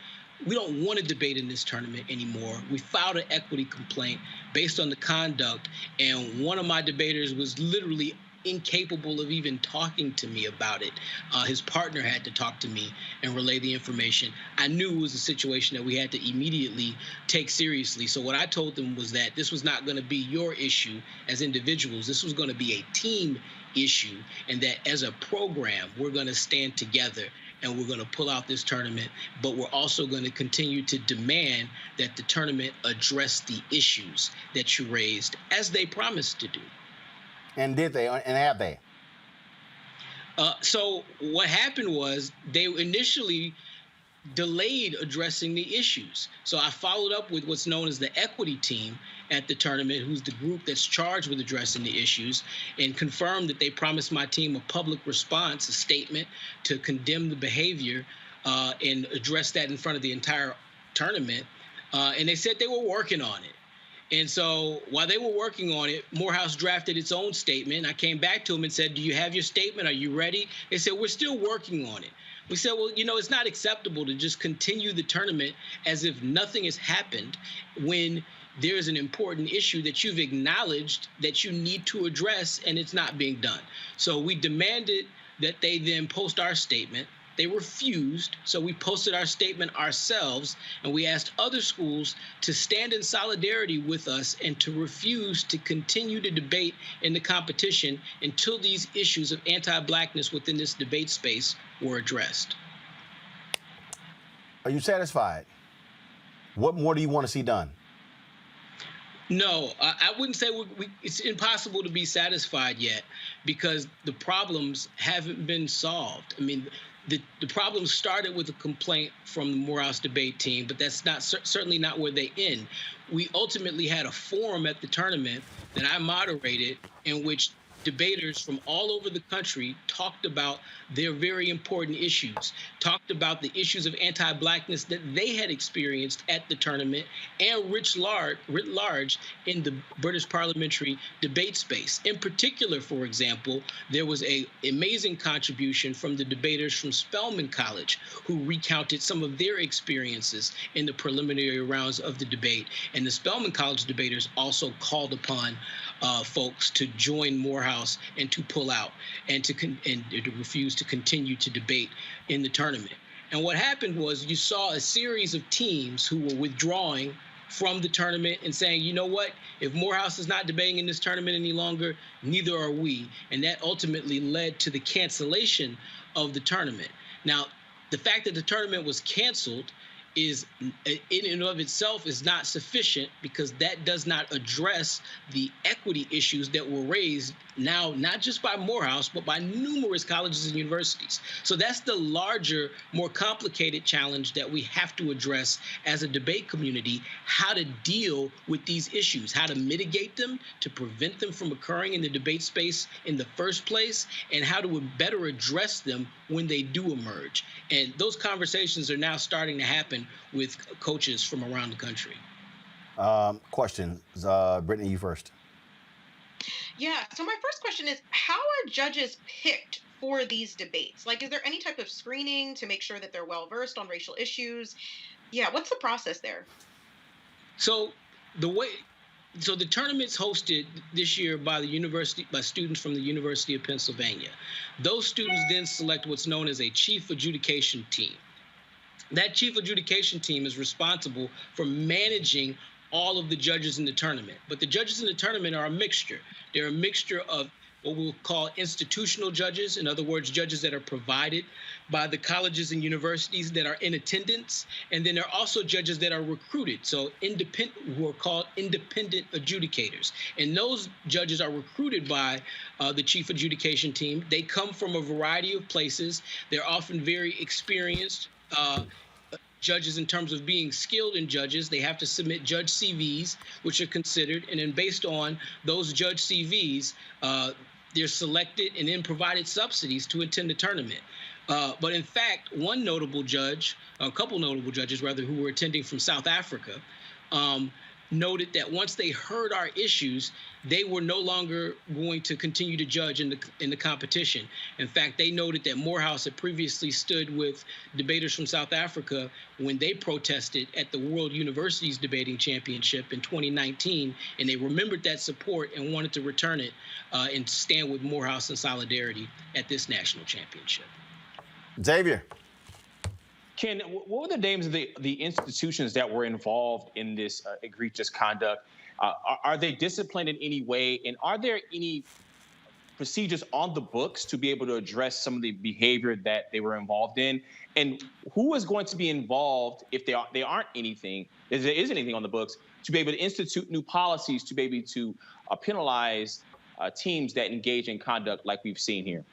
we don't want to debate in this tournament anymore, we filed an equity complaint based on the conduct, and one of my debaters was literally incapable of even talking to me about it. His partner had to talk to me and relay the information. I knew it was a situation that we had to immediately take seriously. So what I told them was that this was not going to be your issue as individuals. This was going to be a team issue, and that as a program, we're going to stand together and we're going to pull out this tournament, but we're also going to continue to demand that the tournament address the issues that you raised, as they promised to do. And did they? And have they? So what happened was they initially delayed addressing the issues. So I followed up with what's known as the equity team at the tournament, who's the group that's charged with addressing the issues, and confirmed that they promised my team a public response, a statement to condemn the behavior and address that in front of the entire tournament. And they said they were working on it. And so while they were working on it, Morehouse drafted its own statement. I came back to them and said, do you have your statement? Are you ready? They said, we're still working on it. We said, well, you know, it's not acceptable to just continue the tournament as if nothing has happened when there's an important issue that you've acknowledged that you need to address, and it's not being done. So we demanded that they then post our statement. They refused, so we posted our statement ourselves, and we asked other schools to stand in solidarity with us and to refuse to continue to debate in the competition until these issues of anti-Blackness within this debate space were addressed. Are you satisfied? What more do you want to see done? No, I wouldn't say it's impossible to be satisfied yet, because the problems haven't been solved. I mean, the problem started with a complaint from the Morehouse debate team, but that's not certainly not where they end. We ultimately had a forum at the tournament that I moderated, in which debaters from all over the country talked about their very important issues, talked about the issues of anti-Blackness that they had experienced at the tournament and writ large in the British parliamentary debate space. In particular, for example, there was an amazing contribution from the debaters from Spelman College, who recounted some of their experiences in the preliminary rounds of the debate. And the Spelman College debaters also called upon folks to join Morehouse and to pull out and to refuse to continue to debate in the tournament. And what happened was you saw a series of teams who were withdrawing from the tournament and saying, you know what, if Morehouse is not debating in this tournament any longer, neither are we. And that ultimately led to the cancellation of the tournament. Now, the fact that the tournament was canceled is in and of itself is not sufficient, because that does not address the equity issues that were raised now, not just by Morehouse, but by numerous colleges and universities. So that's the larger, more complicated challenge that we have to address as a debate community: how to deal with these issues, how to mitigate them, to prevent them from occurring in the debate space in the first place, and how to better address them when they do emerge. And those conversations are now starting to happen with coaches from around the country. Questions. Brittany, you first. Yeah, so my first question is, how are judges picked for these debates? Like, is there any type of screening to make sure that they're well-versed on racial issues? Yeah, what's the process there? So the tournament's hosted this year by students from the University of Pennsylvania. Those students then select what's known as a chief adjudication team. That chief adjudication team is responsible for managing all of the judges in the tournament. But the judges in the tournament are a mixture. They're a mixture of what we'll call institutional judges, in other words, judges that are provided by the colleges and universities that are in attendance. And then there are also judges that are recruited, so who are called independent adjudicators. And those judges are recruited by the chief adjudication team. They come from a variety of places. They're often very experienced judges in terms of being skilled in judges. They have to submit judge CVs, which are considered, and then based on those judge CVs, they're selected and then provided subsidies to attend the tournament. But in fact, one notable judge, a couple notable judges rather, who were attending from South Africa, noted that once they heard our issues, they were no longer going to continue to judge in the competition. In fact, they noted that Morehouse had previously stood with debaters from South Africa when they protested at the World Universities Debating Championship in 2019, and they remembered that support and wanted to return it and stand with Morehouse in solidarity at this national championship. Xavier. Ken, what were the names of the institutions that were involved in this egregious conduct? Are they disciplined in any way? And are there any procedures on the books to be able to address some of the behavior that they were involved in? And who is going to be involved if there aren't anything, if there is anything on the books, to be able to institute new policies to be able to penalize teams that engage in conduct like we've seen here?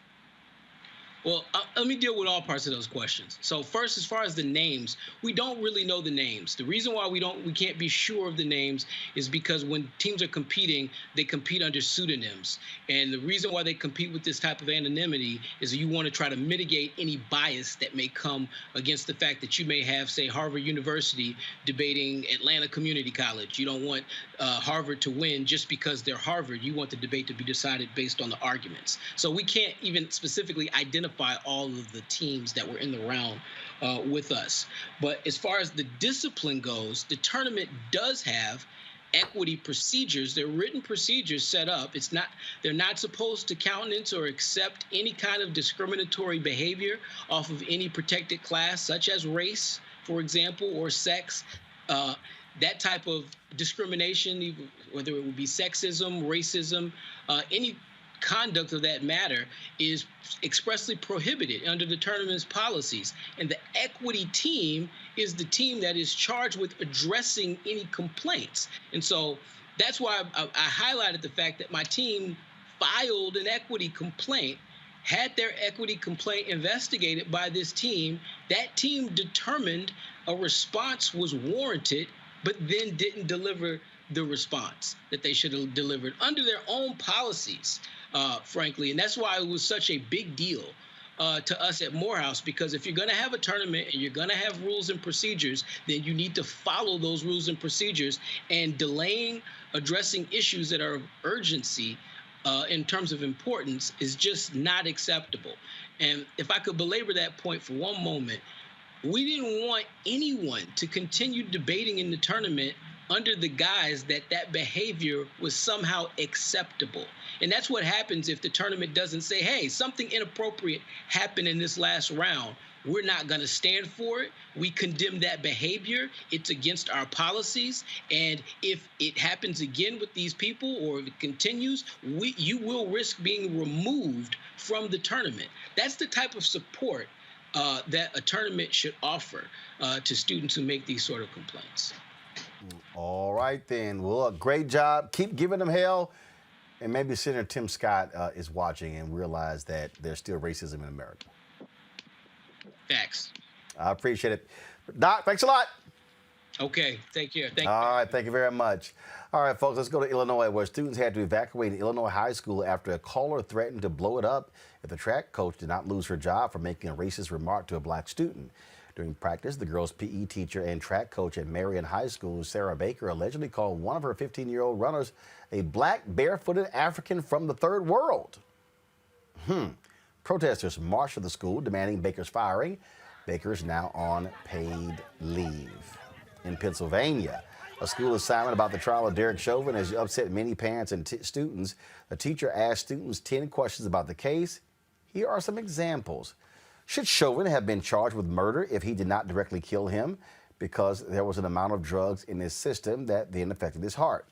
Well, let me deal with all parts of those questions. So first, as far as the names, we don't really know the names. The reason why we can't be sure of the names is because when teams are competing, they compete under pseudonyms. And the reason why they compete with this type of anonymity is that you want to try to mitigate any bias that may come against the fact that you may have, say, Harvard University debating Atlanta Community College. You don't want Harvard to win just because they're Harvard. You want the debate to be decided based on the arguments. So we can't even specifically identify all of the teams that were in the round with us. But as far as the discipline goes, the tournament does have equity procedures. They're written procedures set up. They're not supposed to countenance or accept any kind of discriminatory behavior off of any protected class, such as race, for example, or sex. That type of discrimination, whether it would be sexism, racism, any conduct of that matter is expressly prohibited under the tournament's policies. And the equity team is the team that is charged with addressing any complaints. And so that's why I highlighted the fact that my team filed an equity complaint, had their equity complaint investigated by this team. That team determined a response was warranted, but then didn't deliver the response that they should have delivered under their own policies, frankly. And that's why it was such a big deal to us at Morehouse, because if you're going to have a tournament and you're going to have rules and procedures, then you need to follow those rules and procedures, and delaying addressing issues that are of urgency in terms of importance is just not acceptable. And if I could belabor that point for one moment, we didn't want anyone to continue debating in the tournament under the guise that that behavior was somehow acceptable. And that's what happens if the tournament doesn't say, hey, something inappropriate happened in this last round. We're not going to stand for it. We condemn that behavior. It's against our policies. And if it happens again with these people, or if it continues, you will risk being removed from the tournament. That's the type of support that a tournament should offer to students who make these sort of complaints. All right, then. Well, great job. Keep giving them hell. And maybe Senator Tim Scott is watching and realize that there's still racism in America. Facts. I appreciate it. Doc, thanks a lot. Okay, take care. Thank you. All right, thank you very much. All right, folks, let's go to Illinois, where students had to evacuate an Illinois high school after a caller threatened to blow it up if the track coach did not lose her job for making a racist remark to a black student. During practice, the girls' PE teacher and track coach at Marion High School, Sarah Baker, allegedly called one of her 15-year-old runners a black, barefooted African from the third world. Protesters marched to the school demanding Baker's firing. Baker is now on paid leave. In Pennsylvania, a school assignment about the trial of Derek Chauvin has upset many parents and students. The teacher asked students 10 questions about the case. Here are some examples. Should Chauvin have been charged with murder if he did not directly kill him because there was an amount of drugs in his system that then affected his heart?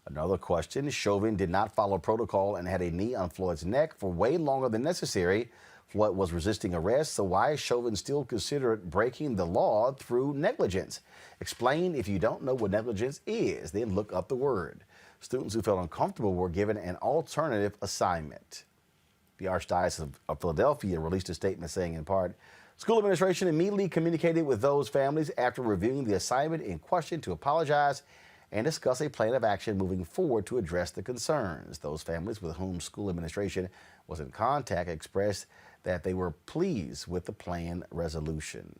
Another question, Chauvin did not follow protocol and had a knee on Floyd's neck for way longer than necessary. Floyd was resisting arrest, so why is Chauvin still considered breaking the law through negligence? Explain if you don't know what negligence is, then look up the word. Students who felt uncomfortable were given an alternative assignment. The Archdiocese of Philadelphia released a statement saying, in part, school administration immediately communicated with those families after reviewing the assignment in question to apologize and discuss a plan of action moving forward to address the concerns. Those families with whom school administration was in contact expressed that they were pleased with the planned resolution.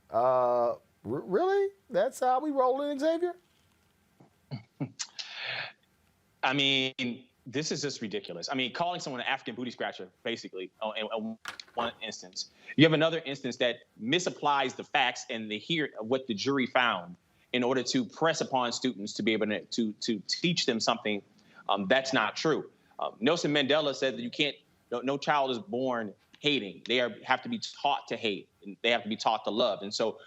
Really? That's how we roll in, Xavier? I mean, this is just ridiculous. I mean, calling someone an African booty scratcher, basically, in one instance. You have another instance that misapplies the facts and what the jury found in order to press upon students to be able to teach them something that's not true. Nelson Mandela said that you can't, no child is born hating. They have to be taught to hate, and they have to be taught to love. And so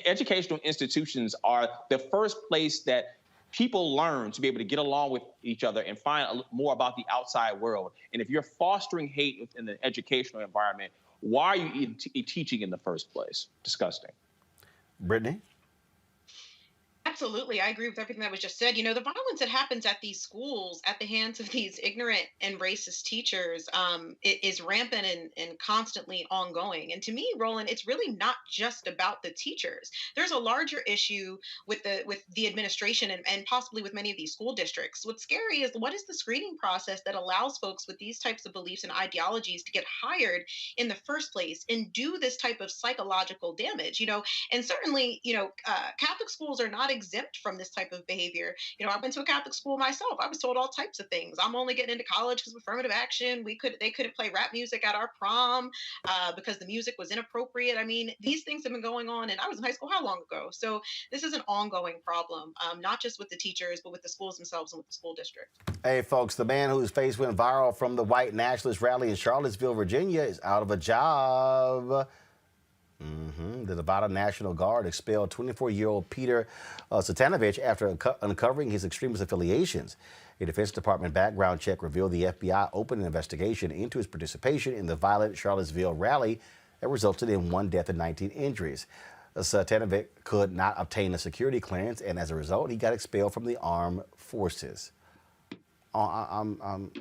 educational institutions are the first place that people learn to be able to get along with each other and find more about the outside world. And if you're fostering hate in the educational environment, why are you even teaching in the first place? Disgusting. Brittany? Absolutely. I agree with everything that was just said. You know, the violence that happens at these schools at the hands of these ignorant and racist teachers is rampant and constantly ongoing. And to me, Roland, it's really not just about the teachers. There's a larger issue with the administration and possibly with many of these school districts. What's scary is, what is the screening process that allows folks with these types of beliefs and ideologies to get hired in the first place and do this type of psychological damage? You know, and certainly, you know, Catholic schools are not exempt from this type of behavior. You know, I went to a Catholic school myself. I was told all types of things. I'm only getting into college because of affirmative action. They couldn't play rap music at our prom because the music was inappropriate. I mean, these things have been going on, and I was in high school how long ago? So this is an ongoing problem, not just with the teachers, but with the schools themselves and with the school district. Hey, folks, the man whose face went viral from the white nationalist rally in Charlottesville, Virginia, is out of a job. The Nevada National Guard expelled 24-year-old Peter Satanovich after uncovering his extremist affiliations. A Defense Department background check revealed the FBI opened an investigation into his participation in the violent Charlottesville rally that resulted in 1 death and 19 injuries. Satanovich could not obtain a security clearance, and as a result, he got expelled from the armed forces. Oh,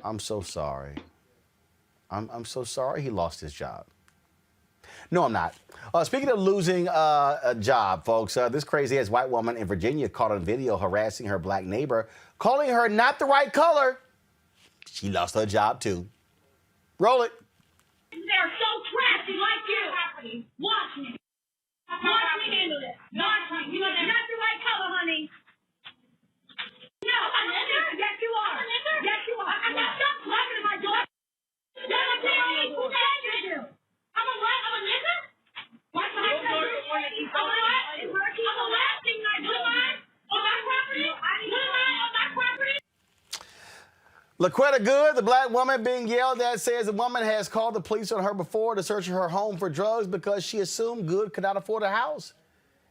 I'm so sorry. I'm so sorry he lost his job. No, I'm not. Speaking of losing a job, folks, this crazy-ass white woman in Virginia caught on video harassing her black neighbor, calling her not the right color. She lost her job, too. Roll it. They're so crafty like you. Watch me. Watch me handle it. Watch me. You're not the right color, honey. No, I'm a nigger. Yes, you are. I'm a nigger. Yes, you are. I'm not talking to my daughter. That's the only thing you do. I'm a what? I'm a nigger? Why should I tell you? I'm a what? I'm a what? On my property? On my property? LaQuetta Good, the black woman being yelled at, says the woman has called the police on her before to search her home for drugs because she assumed Good could not afford a house.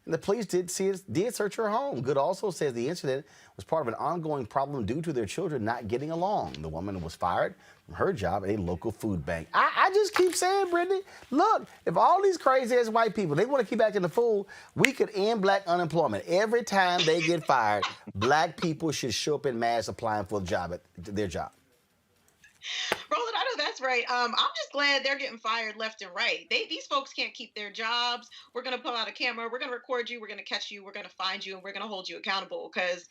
And the police did search her home. Good also says the incident was part of an ongoing problem due to their children not getting along. The woman was fired from her job at a local food bank. I just keep saying, Brittany, look, if all these crazy-ass white people, they want to keep acting the fool, we could end black unemployment. Every time they get fired, black people should show up in mass applying for their job. Roland, I know that's right. I'm just glad they're getting fired left and right. These folks can't keep their jobs. We're going to pull out a camera. We're going to record you. We're going to catch you. We're going to find you, and we're going to hold you accountable because,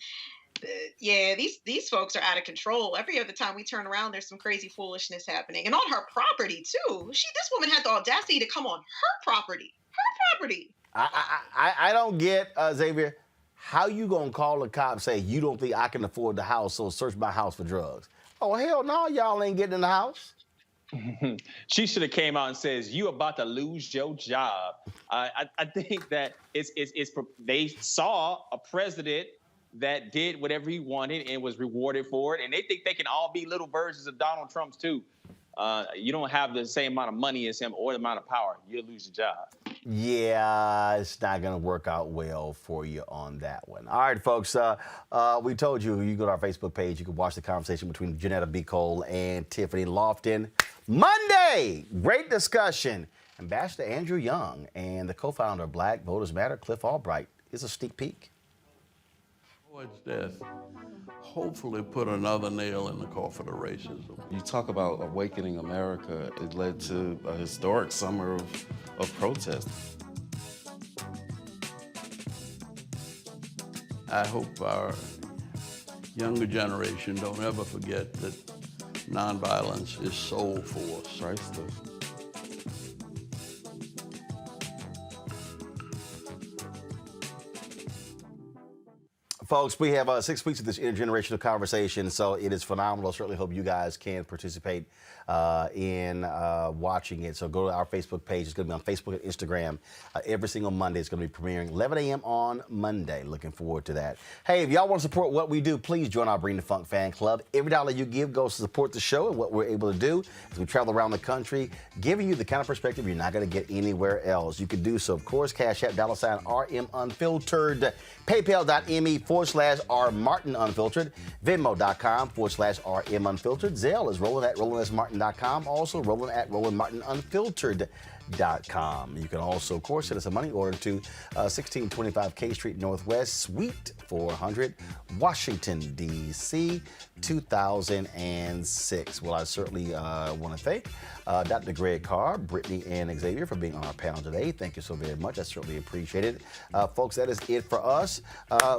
these folks are out of control. Every other time we turn around, there's some crazy foolishness happening. And on her property, too. This woman had the audacity to come on her property. Her property. I don't get, Xavier, how you going to call a cop and say, you don't think I can afford the house, so search my house for drugs? Oh, hell no, y'all ain't getting in the house. She should have came out and says, you about to lose your job. I think that they saw a president that did whatever he wanted and was rewarded for it. And they think they can all be little versions of Donald Trump's too. You don't have the same amount of money as him or the amount of power. You'll lose your job. Yeah, it's not going to work out well for you on that one. All right, folks, we told you go to our Facebook page. You can watch the conversation between Janetta B. Cole and Tiffany Lofton. Monday, great discussion. Ambassador Andrew Young and the co-founder of Black Voters Matter, Cliff Albright, is a sneak peek. Floyd's death hopefully put another nail in the coffin of racism. You talk about awakening America. It led to a historic summer of protest. I hope our younger generation don't ever forget that nonviolence is soul force. Priceless. Folks, we have 6 weeks of this intergenerational conversation, so it is phenomenal. I certainly hope you guys can participate in watching it. So go to our Facebook page. It's going to be on Facebook and Instagram every single Monday. It's going to be premiering 11 a.m. on Monday. Looking forward to that. Hey, if y'all want to support what we do, please join our Bring the Funk fan club. Every dollar you give goes to support the show and what we're able to do as we travel around the country, giving you the kind of perspective you're not going to get anywhere else. You can do so, of course, Cash App, $RM Unfiltered, PayPal.me/R Martin Unfiltered, Venmo.com/RM Unfiltered. Zelle is Roland at RolandSMartin.com. Also, Roland at RolandMartinUnfiltered.com. You can also, of course, send us a money order to 1625 K Street Northwest, Suite 400, Washington, D.C., 2006. Well, I certainly want to thank Dr. Greg Carr, Brittany, and Xavier for being on our panel today. Thank you so very much. I certainly appreciate it. Folks, that is it for us.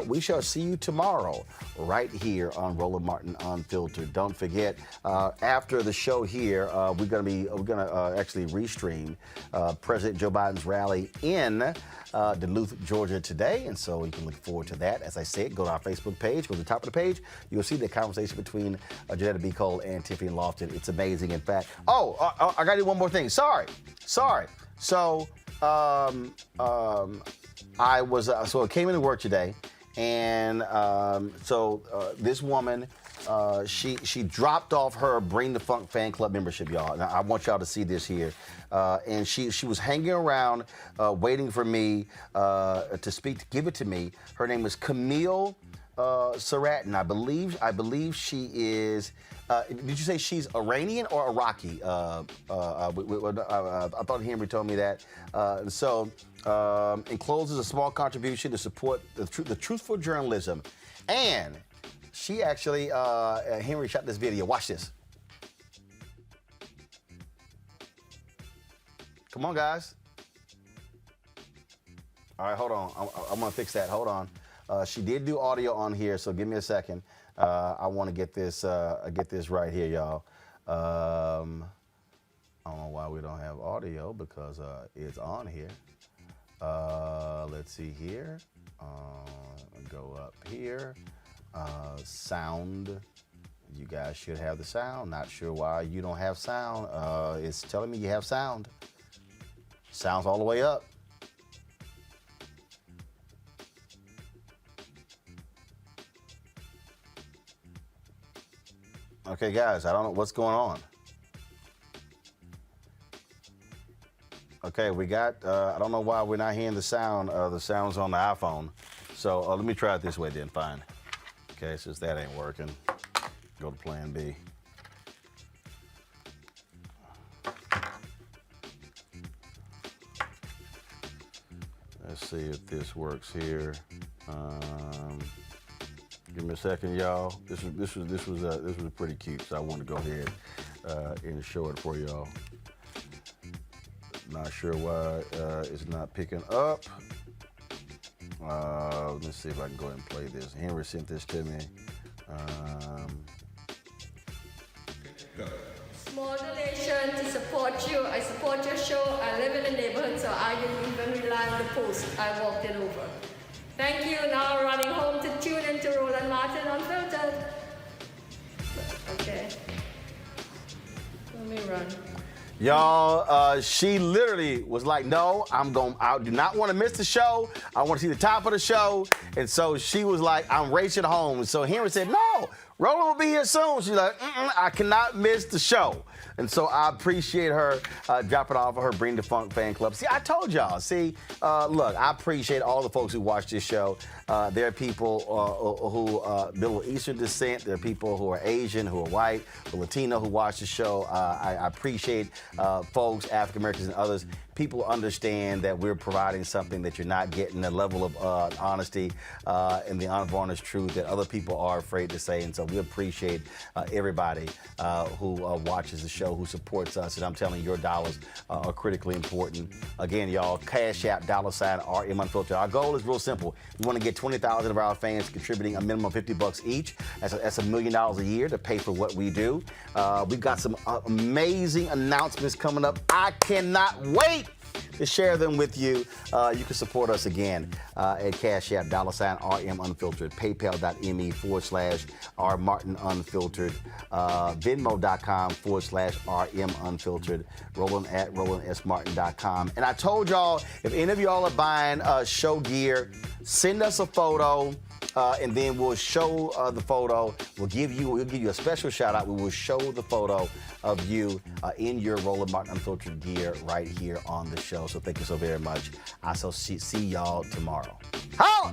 We shall see you tomorrow right here on Roland Martin Unfiltered. Don't forget, after the show here, we're gonna actually restream President Joe Biden's rally in Duluth, Georgia today, and so you can look forward to that. As I said, go to our Facebook page, go to the top of the page. You'll see the conversation between Janetta B. Cole and Tiffany Lofton. It's amazing. In fact, I got to do one more thing. Sorry. So, I came into work today, and this woman, she dropped off her Bring the Funk fan club membership, y'all. Now, I want y'all to see this here. And she was hanging around, waiting for me to speak, to give it to me. Her name is Camille Saratin. I believe she is. Did you say she's Iranian or Iraqi? I thought Henry told me that. Encloses a small contribution to support the truthful journalism, and she actually Henry shot this video. Watch this. Come on, guys. All right, hold on. I'm gonna fix that. Hold on. She did do audio on here, so give me a second. I want to get this right here, y'all. I don't know why we don't have audio because it's on here. Let's see here. Go up here. Sound. You guys should have the sound. Not sure why you don't have sound. It's telling me you have sound. Sounds all the way up. Okay, guys, I don't know what's going on. Okay, we got, I don't know why we're not hearing the sound. The sound's on the iPhone. So let me try it this way then, fine. Okay, since that ain't working, go to plan B. Let's see if this works here. Give me a second, y'all. This was pretty cute, so I want to go ahead and show it for y'all. Not sure why it's not picking up. Let me see if I can go ahead and play this. Henry sent this to me. Go. Small donation to support you. I support your show. I live in the neighborhood, so I didn't even rely on the post. I walked it over. Thank you. Now running home to tune into Roland Martin Unfiltered. Okay. Let me run. Y'all, she literally was like, no, I do not want to miss the show. I want to see the top of the show. And so she was like, I'm racing home. And so Henry said, no, Roland will be here soon. She's like, I cannot miss the show. And so I appreciate her dropping off of her Bring the Funk fan club. See, I told y'all. See, look, I appreciate all the folks who watch this show. There are people who Middle Eastern descent. There are people who are Asian, who are white, who are Latino who watch the show. I appreciate folks, African Americans and others. People understand that we're providing something that you're not getting, the level of honesty and the unvarnished truth that other people are afraid to say. And so we appreciate everybody who watches the show, who supports us. And I'm telling you, your dollars are critically important. Again, y'all, Cash App, $RM Unfiltered. Our goal is real simple. We want to get 20,000 of our fans contributing a minimum of $50 each. That's $1 million a year to pay for what we do. We've got some amazing announcements coming up. I cannot wait to share them with you. You can support us again at Cash App, $RM Unfiltered, paypal.me/R Martin Unfiltered, Venmo.com/RM Unfiltered, Roland at RolandSMartin.com. And I told y'all, if any of y'all are buying show gear, send us a photo. And then we'll show the photo. We'll give you a special shout out. We will show the photo of you in your Roland Martin Unfiltered gear right here on the show. So thank you so very much. I shall see y'all tomorrow. Holla!